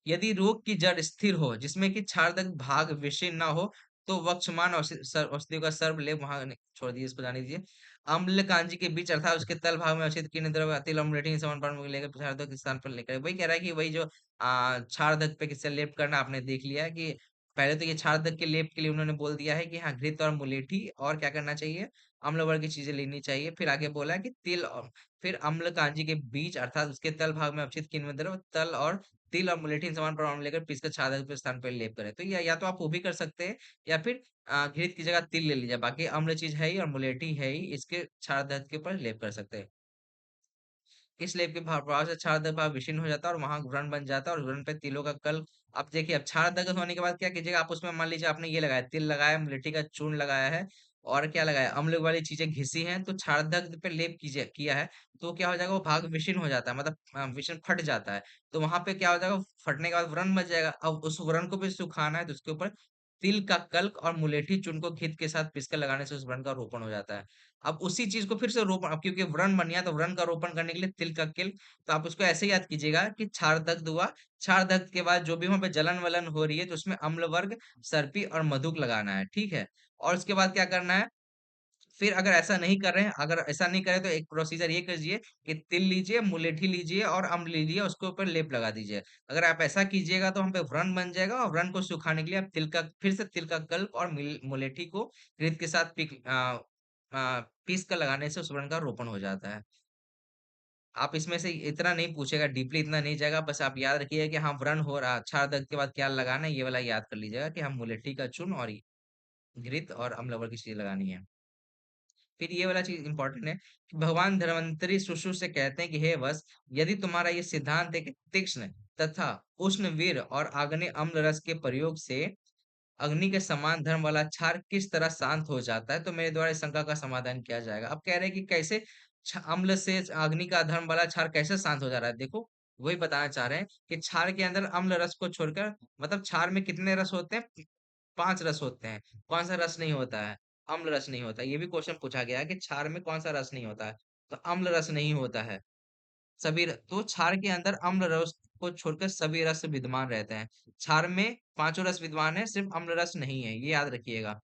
यदि रोग की जड़ स्थिर हो, जिसमें कि क्षारदक भाग विषय न हो, तो वक्षमान औषधियों का सर्वलेप वहां छोड़ दीजिए, इसको जाने दीजिए। अम्ल कांजी के बीच अर्थात उसके तल भाग में अवशेष किन्हीं द्रव्य अतिल अम्लरेटिंग समानुपात में लेकर क्षारदक के स्थान पर लेकर, वही कह रहा है कि वही जो क्षारदक पे किससे लेप करना आपने देख लिया है कि पहले तो ये क्षारदक के लेप के लिए उन्होंने बोल दिया है कि हाँ, घृत और मुलेठी और क्या करना चाहिए, अम्ल वर्ग की चीजें लेनी चाहिए। फिर आगे बोला है कि तिल और फिर अम्ल कांजी के बीच अर्थात उसके तल भाग में अवशेष किन्हीं द्रव्य तल और तिल और मुलेठी समान प्रमाण में लेकर पीसकर छादक पे स्थान पर लेप करें। तो या तो आप वो भी कर सकते हैं, या फिर घृत की जगह तिल ले लीजिए, बाकी अम्ल चीज है ही और मुलेठी है ही, इसके छादक के ऊपर लेप कर सकते हैं। इस लेप के प्रभाव से क्षार दग्ध भाग विषीर्ण हो जाता है और वहां व्रण बन जाता है, और व्रण पे तिलों का कल। अब देखिए, अब क्षार दग्ध होने के बाद क्या कीजिएगा, आप उसमें मान लीजिए आपने ये लगाया, तिल लगाया, मुलेठी का चूर्ण लगाया है, और क्या लगाया, अम्ल वाली चीजें घिसी हैं, तो क्षार दग्ध पे लेप कीजिए किया है, तो क्या हो जाएगा, वो भाग विषीर्ण हो जाता है, मतलब विषीर्ण फट जाता है। तो वहां पे क्या हो जाएगा, फटने के बाद व्रण बच जाएगा। अब उस व्रण को भी सुखाना है, तो उसके ऊपर तिल का कल्क और मुलेठी चूर्ण को घित के साथ पीसकर लगाने से उस व्रण का रोपण हो जाता है। अब उसी चीज को फिर से रोपण, अब क्योंकि व्रण बन गया, तो व्रण का रोपण करने के लिए तिल का किल, तो आप उसको ऐसे याद कीजिएगा कि क्षार दग्ध हुआ, क्षार दग्ध के बाद जो भी वहां पे जलन वलन हो रही है, तो उसमें अम्ल वर्ग, सर्पी और मधुक लगाना है, ठीक है। और उसके बाद क्या करना है, फिर अगर ऐसा नहीं कर रहे हैं, अगर ऐसा नहीं करें, तो एक प्रोसीजर ये कीजिए कि तिल लीजिए, मुलेठी लीजिए और अम्ल लीजिए, उसके ऊपर लेप लगा दीजिए। अगर आप ऐसा कीजिएगा तो हम पे व्रण बन जाएगा, और व्रण को सुखाने के लिए आप तिल का फिर से तिल का कल्प और मुलेठी को घृत के साथ पीस कर लगाने से उस व्रण का रोपण हो जाता है। आप इसमें से इतना नहीं पूछेगा, डीपली इतना नहीं जाएगा, बस आप याद रखिए कि हाँ, व्रण हो रहा, क्षार दग्ध के बाद क्या लगाना है, ये वाला याद कर लीजिएगा कि हम मुलेठी का चूर्ण और घृत और अम्लवर की चीज लगानी है। फिर ये वाला चीज इंपॉर्टेंट है कि भगवान धन्वंतरी सुश्रु से कहते हैं कि हे वत्स, यदि तुम्हारा ये सिद्धांत है कि तीक्ष्ण तथा उष्ण वीर और आग्नेय अम्ल रस के प्रयोग से अग्नि के समान धर्म वाला क्षार किस तरह शांत हो जाता है, तो मेरे द्वारा इस शंका का समाधान किया जाएगा। अब कह रहे हैं कि कैसे अम्ल से अग्नि का धर्म वाला क्षार कैसे शांत हो जा रहा है, देखो वही बताना चाह रहे हैं कि क्षार के अंदर अम्ल रस को छोड़कर, मतलब क्षार में कितने रस होते हैं, 5 रस होते हैं। कौन सा रस नहीं होता है, अम्ल रस नहीं होता है। ये भी क्वेश्चन पूछा गया है कि क्षार में कौन सा रस नहीं होता है, तो अम्ल रस नहीं होता है। तो क्षार के अंदर अम्ल रस को छोड़कर सभी रस विद्यमान रहते हैं। क्षार में पांचों रस विद्यमान है, सिर्फ अम्ल रस नहीं है, ये याद रखिएगा।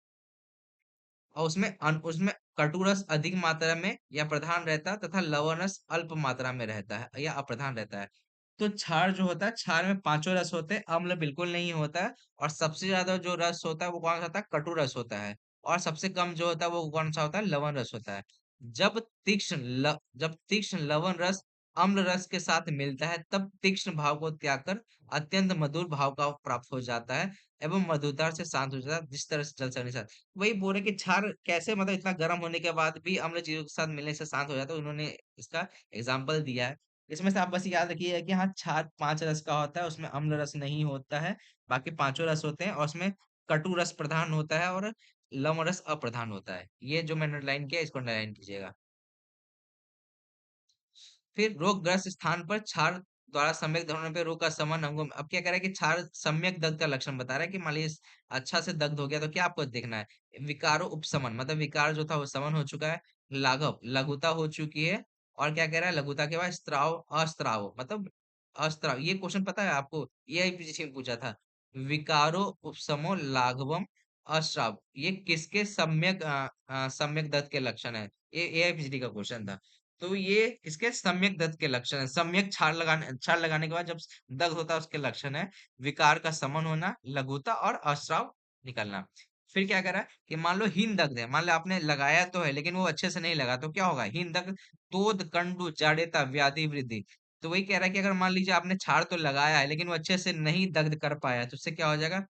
और उसमें कटु रस अधिक मात्रा में या प्रधान रहता है, तथा लवण रस अल्प मात्रा में रहता है या अप्रधान रहता है। तो क्षार जो होता है, क्षार में पांचों रस होते हैं, अम्ल बिल्कुल नहीं होता है। और सबसे ज्यादा जो रस होता है वो कौन सा होता है, कटु रस होता है। और सबसे कम जो होता है वो कौन सा होता है, लवण रस होता है। जब तीक्ष्ण लवण रस अम्ल रस के साथ मिलता है, तब तीक्ष्ण भाव को त्याग कर अत्यंत मधुर भाव का प्राप्त हो जाता है, एवं मधुरता से शांत हो जाता है, जिस तरह से जल से निषाद। वही बोल रहे कि क्षार कैसे, मतलब इतना गर्म होने के बाद भी अम्ल चीजों के साथ मिलने से शांत हो जाता है, उन्होंने इसका एग्जाम्पल दिया है। इसमें से आप बस याद रखिए कि हाँ, क्षार 5 रस का होता है, उसमें अम्ल रस नहीं होता है, बाकी पांचों रस होते हैं, और उसमें कटु रस प्रधान होता है और लवण रस अप्रधान होता है। ये जो मैंने लाइन किया, इसको अंडरलाइन कीजिएगा। फिर रोगग्रस्त स्थान पर क्षार द्वारा सम्यक दहन होने पे रोग का समन अंगों में, अब क्या कह रहा है कि क्षार सम्यक दग्ध का लक्षण बता रहा है कि मान लीजिए अच्छा से दग्ध हो गया, तो क्या आपको देखना है, विकारो उपशमन, मतलब विकार जो था वो समन हो चुका है, लाघव लघुता हो चुकी है, और क्या कह रहा है, लघुता के बाद स्त्राव अस्त्राव, मतलब अस्त्राव। ये क्वेश्चन पता है आपको, ये आईपीसीसी में पूछा था, विकारो उपशमो लाघवम अस्त्राव, ये किसके सम्यक दत्त के लक्षण है, ये एआईपीसीडी का क्वेश्चन था। तो ये इसके सम्यक दत्त के लक्षण है, सम्यक क्षार लगाने के बाद जब दग्ध होता है, उसके लक्षण है विकार का समन होना, लघुता और अस्राव निकलना। फिर क्या करा कि मान लो हीन दग्ध है, मान लो आपने लगाया तो है लेकिन वो अच्छे से नहीं लगा, तो क्या होगा, हीन दग्ध तोद कंडु जाडेता व्याधि वृद्धि। तो वही कह रहा है कि अगर मान लीजिए आपने क्षार तो लगाया है, लेकिन वो अच्छे से नहीं दग्ध कर पाया, तो उससे क्या हो जाएगा,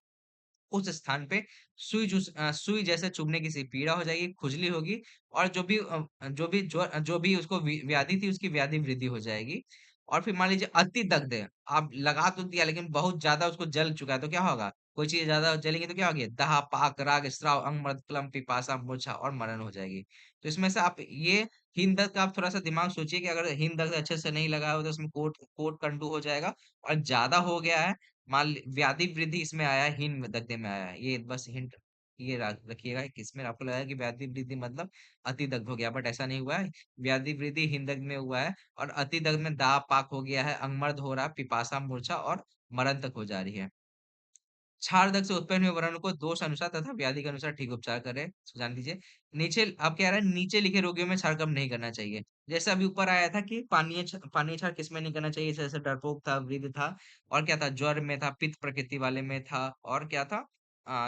उस स्थान पे सुई जैसे चुभने की सी पीड़ा हो जाएगी, खुजली होगी, और जो भी उसको व्याधि थी, उसकी व्याधि वृद्धि हो जाएगी। और फिर मान लीजिए अति दग्ध है, आप लगा तो दिया लेकिन बहुत ज्यादा उसको जल चुका है, तो क्या होगा, कोई चीज ज्यादा जलेंगे तो क्या होगी, दाह पाक राग श्राव अंग मर्द क्लम पिपासा मूर्छा और मरण हो जाएगी। तो इसमें से आप ये हीन दर्द का आप थोड़ा सा दिमाग सोचिए कि अगर हीन दर्द अच्छे से नहीं लगा हो, तो उसमें कोट कोट कंडू हो जाएगा, और ज्यादा हो गया है व्याधि वृद्धि इसमें आया है, हीन दगदे में आया है। ये बस हिंट ये रखिएगा कि इसमें आपको लगा कि व्याधि वृद्धि मतलब अति दग्ध हो गया, बट ऐसा नहीं हुआ है। व्याधि वृद्धि हीन दग्ध में हुआ है, और अति दग्ध में दाह पाक हो गया है, अंगमर्द हो रहा, पिपासा मूर्छा और मरण तक हो जा रही है। क्षारदक से उत्पन्न हुए व्रणों को दोष अनुसार तथा व्याधि के अनुसार ठीक उपचार करें। तो जान लीजिए, नीचे अब क्या रहा है, नीचे लिखे रोगियों में क्षार कम नहीं करना चाहिए। जैसे अभी ऊपर आया था कि पानीय क्षार किसमें नहीं करना चाहिए, जैसे डरपोक था, वृद्ध था, और क्या था, ज्वर में था, पित्त प्रकृति वाले में था, और क्या था,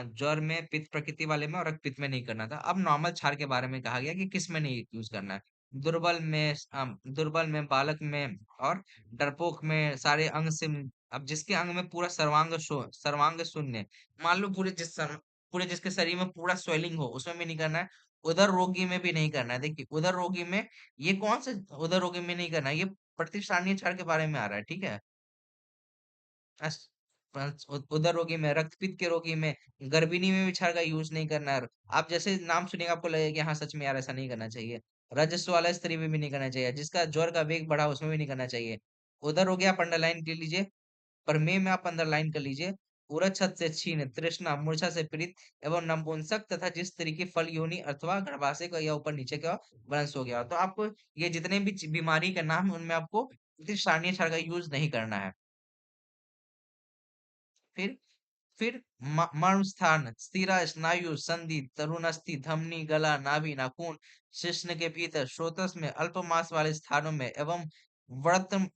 ज्वर में, पित्त प्रकृति वाले में, और रक्त में नहीं करना था। अब नॉर्मल क्षार के बारे में कहा गया कि किस में नहीं यूज करना है। दुर्बल में, बालक में, और डरपोक में, सारे अंग से। अब जिसके अंग में पूरा सर्वांग शून्य, मान लो पूरे जिसके शरीर में पूरा स्वेलिंग हो, उसमें भी नहीं करना है। उदर रोगी में भी नहीं करना है। देखिए, उदर रोगी में, ये कौन से उदर रोगी में नहीं करना है, ये प्रतिष्ठानीय क्षार के बारे में आ रहा है, ठीक है। अस- उदर रोगी में, रक्तपित्त के रोगी में, गर्भिणी में भी क्षार का यूज नहीं करना है। आप जैसे नाम सुनेंगे आपको लगेगा कि हाँ सच में यार ऐसा नहीं करना चाहिए। रजस्व वाला स्त्री में भी नहीं करना चाहिए, जिसका ज्वर का वेग बढ़ा उसमें भी नहीं करना चाहिए। उधर हो गया, आप अंडरलाइन कर लीजिए। प्रमेय में आप अंडरलाइन कर लीजिए। उरच्छत से छीन, तृष्णा, मूर्छा से पीड़ित एवं नपुंसक तथा जिस स्त्री की फल योनि अथवा गर्भाशय का या ऊपर नीचे का वंश हो गया, तो आपको ये जितने भी बीमारी का नाम है, उनमें आपको स्थानीय क्षार का यूज नहीं करना है। फिर फिर मर्म स्थान, स्थिरा स्नायु, संधि, तरुणस्थि, धमनी, गला, नाभि, नाखून, शिश्न के भीतर, स्रोतस में, अल्प मांस वाले स्थानों में, एवं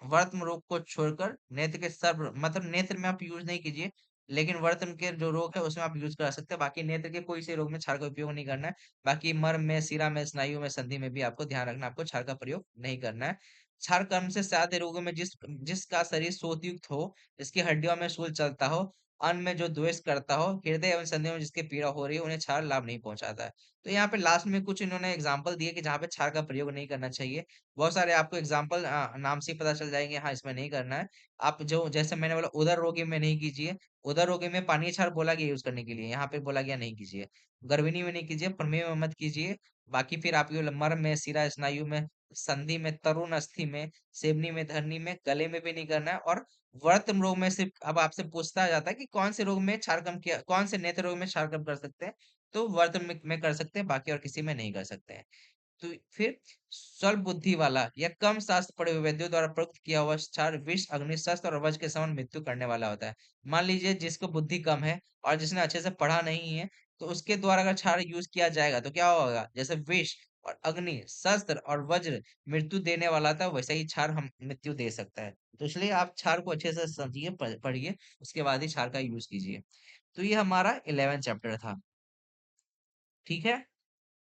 वर्त्म रोग को छोड़कर नेत्र के सर्व, मतलब नेत्र में आप यूज नहीं कीजिए, लेकिन वर्तन के जो रोग है उसमें आप यूज कर सकते हैं। बाकी नेत्र के कोई से रोग में क्षार का उपयोग नहीं करना है। बाकी मर्म में, शिरा में, स्नायु में, संधि में भी आपको ध्यान रखना, आपको क्षार का प्रयोग नहीं करना है। क्षार कर्म से साध्य रोगों में जिसका शरीर सोतयुक्त हो, जिसकी हड्डियों में शूल चलता हो, अन्न में जो द्वेष करता हो, हृदय एवं संधियों में जिसकी पीड़ा हो रही है, उन्हें क्षार लाभ नहीं पहुंचाता है। तो यहाँ पे लास्ट में कुछ इन्होंने एग्जाम्पल दिए कि जहाँ पे क्षार का प्रयोग नहीं करना चाहिए। बहुत सारे आपको एग्जाम्पल नाम से ही पता चल जाएंगे, हाँ इसमें नहीं करना है। आप जो जैसे मैंने बोला, उदर रोगी में नहीं कीजिए। उदर रोगी में पानी क्षार बोला गया यूज करने के लिए, यहाँ पे बोला गया नहीं कीजिए। गर्भिणी में नहीं कीजिए, प्रमेय में मत कीजिए। बाकी फिर आप ये मर्म में, शिरा स्नायु में, संधि में, तरुण अस्थि में, सेवनी में, धरनी में, गले में भी नहीं करना है। और व्रत रोग में सिर्फ अब आपसे पूछता जाता है कि कौन से रोग में क्षारकम किया, कौन से नेत्र रोग में क्षारकम कर सकते हैं, तो व्रत में कर सकते हैं, बाकी और किसी में नहीं कर सकते हैं। तो फिर स्वल्प बुद्धि वाला या कम शास्त्र पढ़े हुए वैद्यों द्वारा प्रयुक्त किया हुआ क्षार विष, अग्नि, शस्त्र और वज्र के समान मृत्यु करने वाला होता है। मान लीजिए जिसको बुद्धि कम है और जिसने अच्छे से पढ़ा नहीं है, तो उसके द्वारा अगर क्षार यूज किया जाएगा तो क्या होगा, जैसे विष और अग्नि, शस्त्र और वज्र मृत्यु देने वाला था, वैसे ही क्षार हम मृत्यु दे सकता है। तो इसलिए आप क्षार को अच्छे से समझिए, पढ़िए, उसके बाद ही क्षार का यूज कीजिए। तो ये हमारा 11 चैप्टर था, ठीक है।